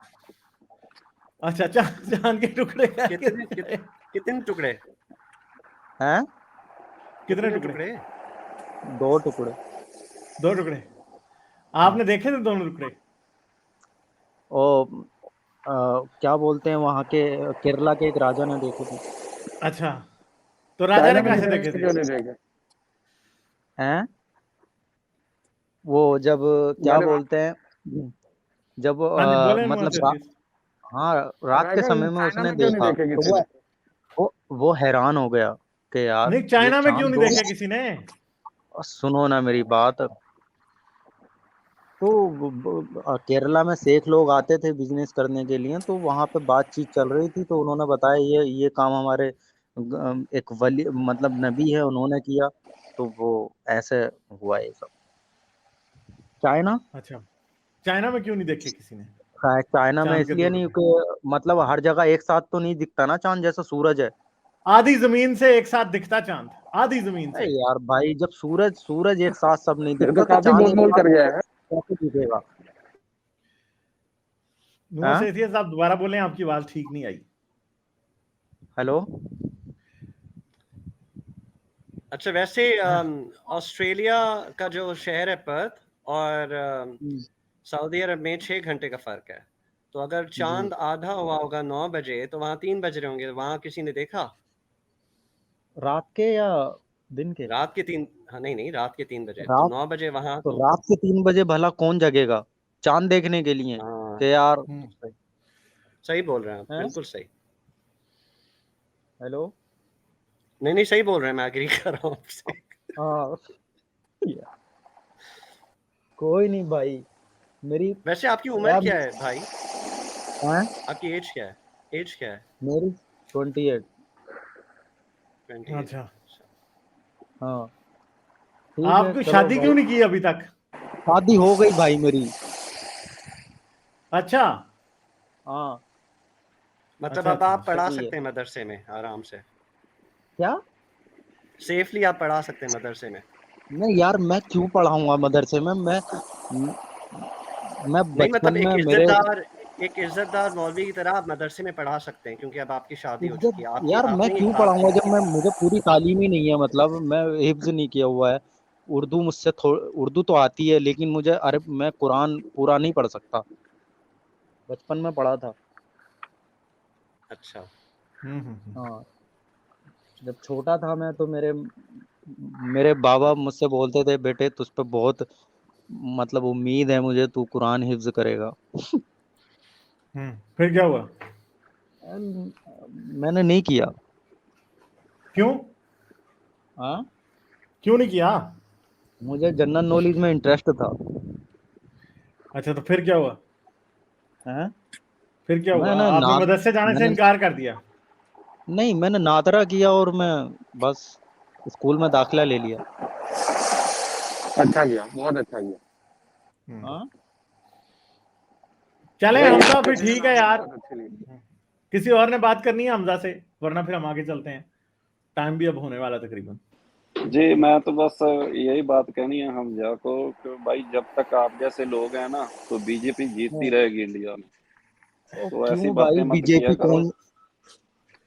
अच्छा, चांद के टुकड़े करके कितने दिखाए। कितने टुकड़े? हैं? कितने कितने टुकड़े? टुकड़े? 2 टुकड़े। 2 टुकड़े। हाँ। आपने देखे थे दोनों टुकड़े? ओ, क्या बोलते हैं वहाँ के, केरला के एक राजा ने देखे थे। अच्छा, तो राजा ने चाइना में कैसे किसी देखे ने थे? क्यों नहीं देखे? हैं? वो जब, क्या मैंने वहां, बोलते हैं, जब हाँ जी, बोले मतलब मुहम्मद। हाँ, रात मैं के कहा समय में चाइना उसने में क्यों नहीं देखा देखे तो किसी ने? वो हैरान हो गया कि यार नहीं, ये चाइना में क्यों चांद नहीं दो। देखे किसी ने? सुनो ना मेरी बात। तो केरला में शेख लोग आते थे बिजनेस करने के लिए, तो वहां पे बातचीत चल रही थी, तो उन्होंने बताया ये काम हमारे एक वली मतलब नबी है, उन्होंने किया। तो वो ऐसे हुआ ये सब। चाइना, अच्छा, चाइना में क्यों नहीं देखे किसी ने चाइना में चांद के इसलिए 2 नहीं टुकड़े? कि मतलब हर जगह एक साथ तो नहीं दिखता ना चांद, जैसा सूरज है। आधी जमीन से एक साथ दिखता चांद, आधी जमीन अरे से। यार भाई, जब सूरज सूरज एक साथ सब नहीं ये तो दिखता तो काफी चांद बोल एक बोल साथ कर गया है। कैसे दिखेगा? नुआ हाँ, से एथियस्ट, आप दोबारा बोलें, आपकी आवाज ठीक नहीं आई। हेलो। अच्छा, वैसे हाँ, ऑस्ट्रेलिया का जो शहर है पर्थ और हम्म, सऊदी अरब में 6 घंटे का फर्क है। तो अगर जी। चांद आधा हुआ होगा 9 बजे, तो वहाँ 3 बज रहे होंगे। वहाँ किसी ने देखा? रात के या दिन के? रात के 3, हाँ, नहीं नहीं, रात के 3 बजे, तो रात 9 बजे वहाँ तो तो। रात के 3 बजे भला कौन जगेगा चांद देखने के लिए? हाँ, कि यार, सही बोल रहे हैं आप, हैं? बिल्कुल सही। हेलो। नहीं नहीं, सही बोल रहे हैं, मैं एग्री कर रहा हूँ आपसे। हाँ, या, कोई नहीं भाई, मेरी, वैसे आपकी उम्र यार, क्या है भाई? हैं? आपकी एज क्या है? एज क्या है? मेरी 28। 28। अच्छा, हाँ, ठीक है, आपकी चलो शादी भाई। क्यों नहीं की अभी तक? शादी हो गई भाई मेरी। अच्छा, हाँ, मतलब अच्छा, अब अच्छा। आप पढ़ा सही है। सकते हैं मदरसे में आराम से, क्या? सेफली आप पढ़ा सकते हैं मदरसे में। नहीं यार, मैं क्यों पढ़ाऊंगा मदरसे में? मैं नहीं बचपन मतलब में मेरे एक इज्जतदार मौलवी की तरह आप मदरसे में पढ़ा सकते हैं, क्योंकि अब आपकी शादी हो इज्जत, चुकी है। आपकी यार मैं आपने क्यों आपकी पढ़ाऊंगा जब मैं मुझे पूरी तालीम ही नहीं है, मतलब मैं हिफ्ज नहीं किया हुआ है। उर्दू मुझसे उर्दू तो आती है, लेकिन मुझे अरब मैं कुरान पूरा नहीं पढ़ सकता। बचपन में पढ़ा था। अच्छा। हम्म। हाँ, जब छोटा था मैं तो मेरे मेरे बाबा मुझसे बोलते थे, बेटे तुझ पे बहुत मतलब उम्मीद है मुझे, तू कुरान हिफ्ज करेगा। फिर क्या हुआ? मैंने नहीं किया। क्यों हाँ, क्यों नहीं किया? मुझे जनरल नॉलेज में इंटरेस्ट था। अच्छा, तो फिर क्या हुआ? हैं? फिर क्या हुआ? मैंने आपने नात मदरसे जाने से मैंने इनकार कर दिया? नहीं, मैंने नातरा किया और मैं बस स्कूल में दाखिला ले लिया। अच्छा किया, बहुत अच्छा किया। हाँ, चले वही हमजा, फिर मुझे ठीक है बात यार। बहुत अच्छी लगी। किसी और ने बात करनी है हमजा से, वरना फिर हम आगे चलते हैं, टाइम भी अब होने वाला तकरीबन। जी, मैं तो बस यही बात कहनी है हमजा को कि भाई जब तक आप जैसे लोग हैं ना तो बीजेपी जीतती रहेगी इंडिया में। ओ तो ऐसी क्यों भाई, बातें मत किया बीजेपी करो। कौन?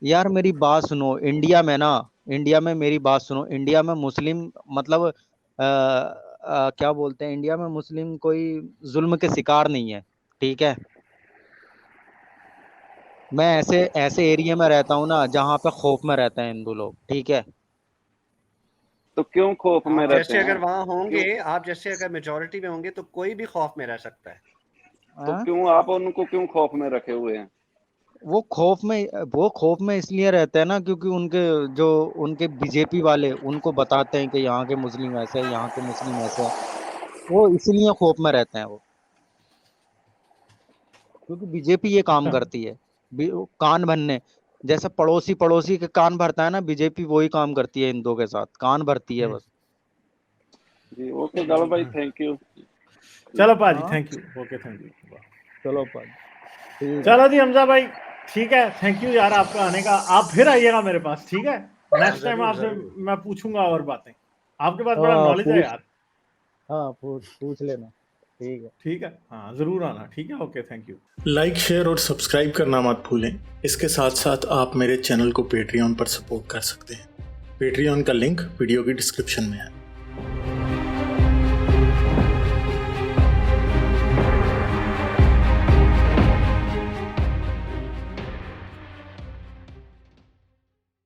यार मेरी बात सुनो, इंडिया में मेरी बात सुनो, इंडिया में मुस्लिम मतलब क्या बोलते हैं, इंडिया में मुस्लिम कोई जुल्म के शिकार नहीं है, ठीक है। मैं ऐसे ऐसे एरिया में रहता हूँ ना जहाँ पे खौफ में रहते हैं हिंदू लोग, ठीक है। तो क्यों खौफ में आप रहते जैसे अगर हैं? वहां होंगे, क्यों? आप जैसे अगर मेजोरिटी में होंगे तो कोई भी खौफ में रह सकता है। तो हाँ? क्यों आप उनको क्यों खौफ में रखे हुए हैं? वो खौफ में इसलिए रहते हैं ना क्योंकि उनके बीजेपी वाले उनको बताते हैं कि यहाँ के मुस्लिम ऐसे हैं, यहाँ के मुस्लिम ऐसे हैं। वो इसलिए खौफ में रहते हैं वो, क्योंकि बीजेपी ये काम अच्छा, करती है। कान भरने, जैसे पड़ोसी पड़ोसी के कान भरता है ना, बीजेपी वही काम करती है हिंदुओं के साथ, कान भरती है बस। जी ओके गल भाई, थैंक यू। चलो पाजी, हाँ, thank you, okay, thank you. चलो पाजी, ठीक है। चलो जी हमजा भाई, ठीक है, थैंक यू यार आपका आने का। आप फिर आइएगा मेरे पास, ठीक है। हाँ, नेक्स्ट टाइम जरूर आपसे जरूर। मैं पूछूंगा और बातें, आपके पास बड़ा हाँ नॉलेज है पूछ यार। हाँ पूछ लेना, ठीक है। ठीक है, हाँ जरूर आना, ठीक है, okay, thank you. Like, share और सब्सक्राइब करना मत भूलें। इसके साथ साथ आप मेरे चैनल को पेट्रियन पर सपोर्ट कर सकते हैं। पेट्रियन का लिंक वीडियो की डिस्क्रिप्शन में है।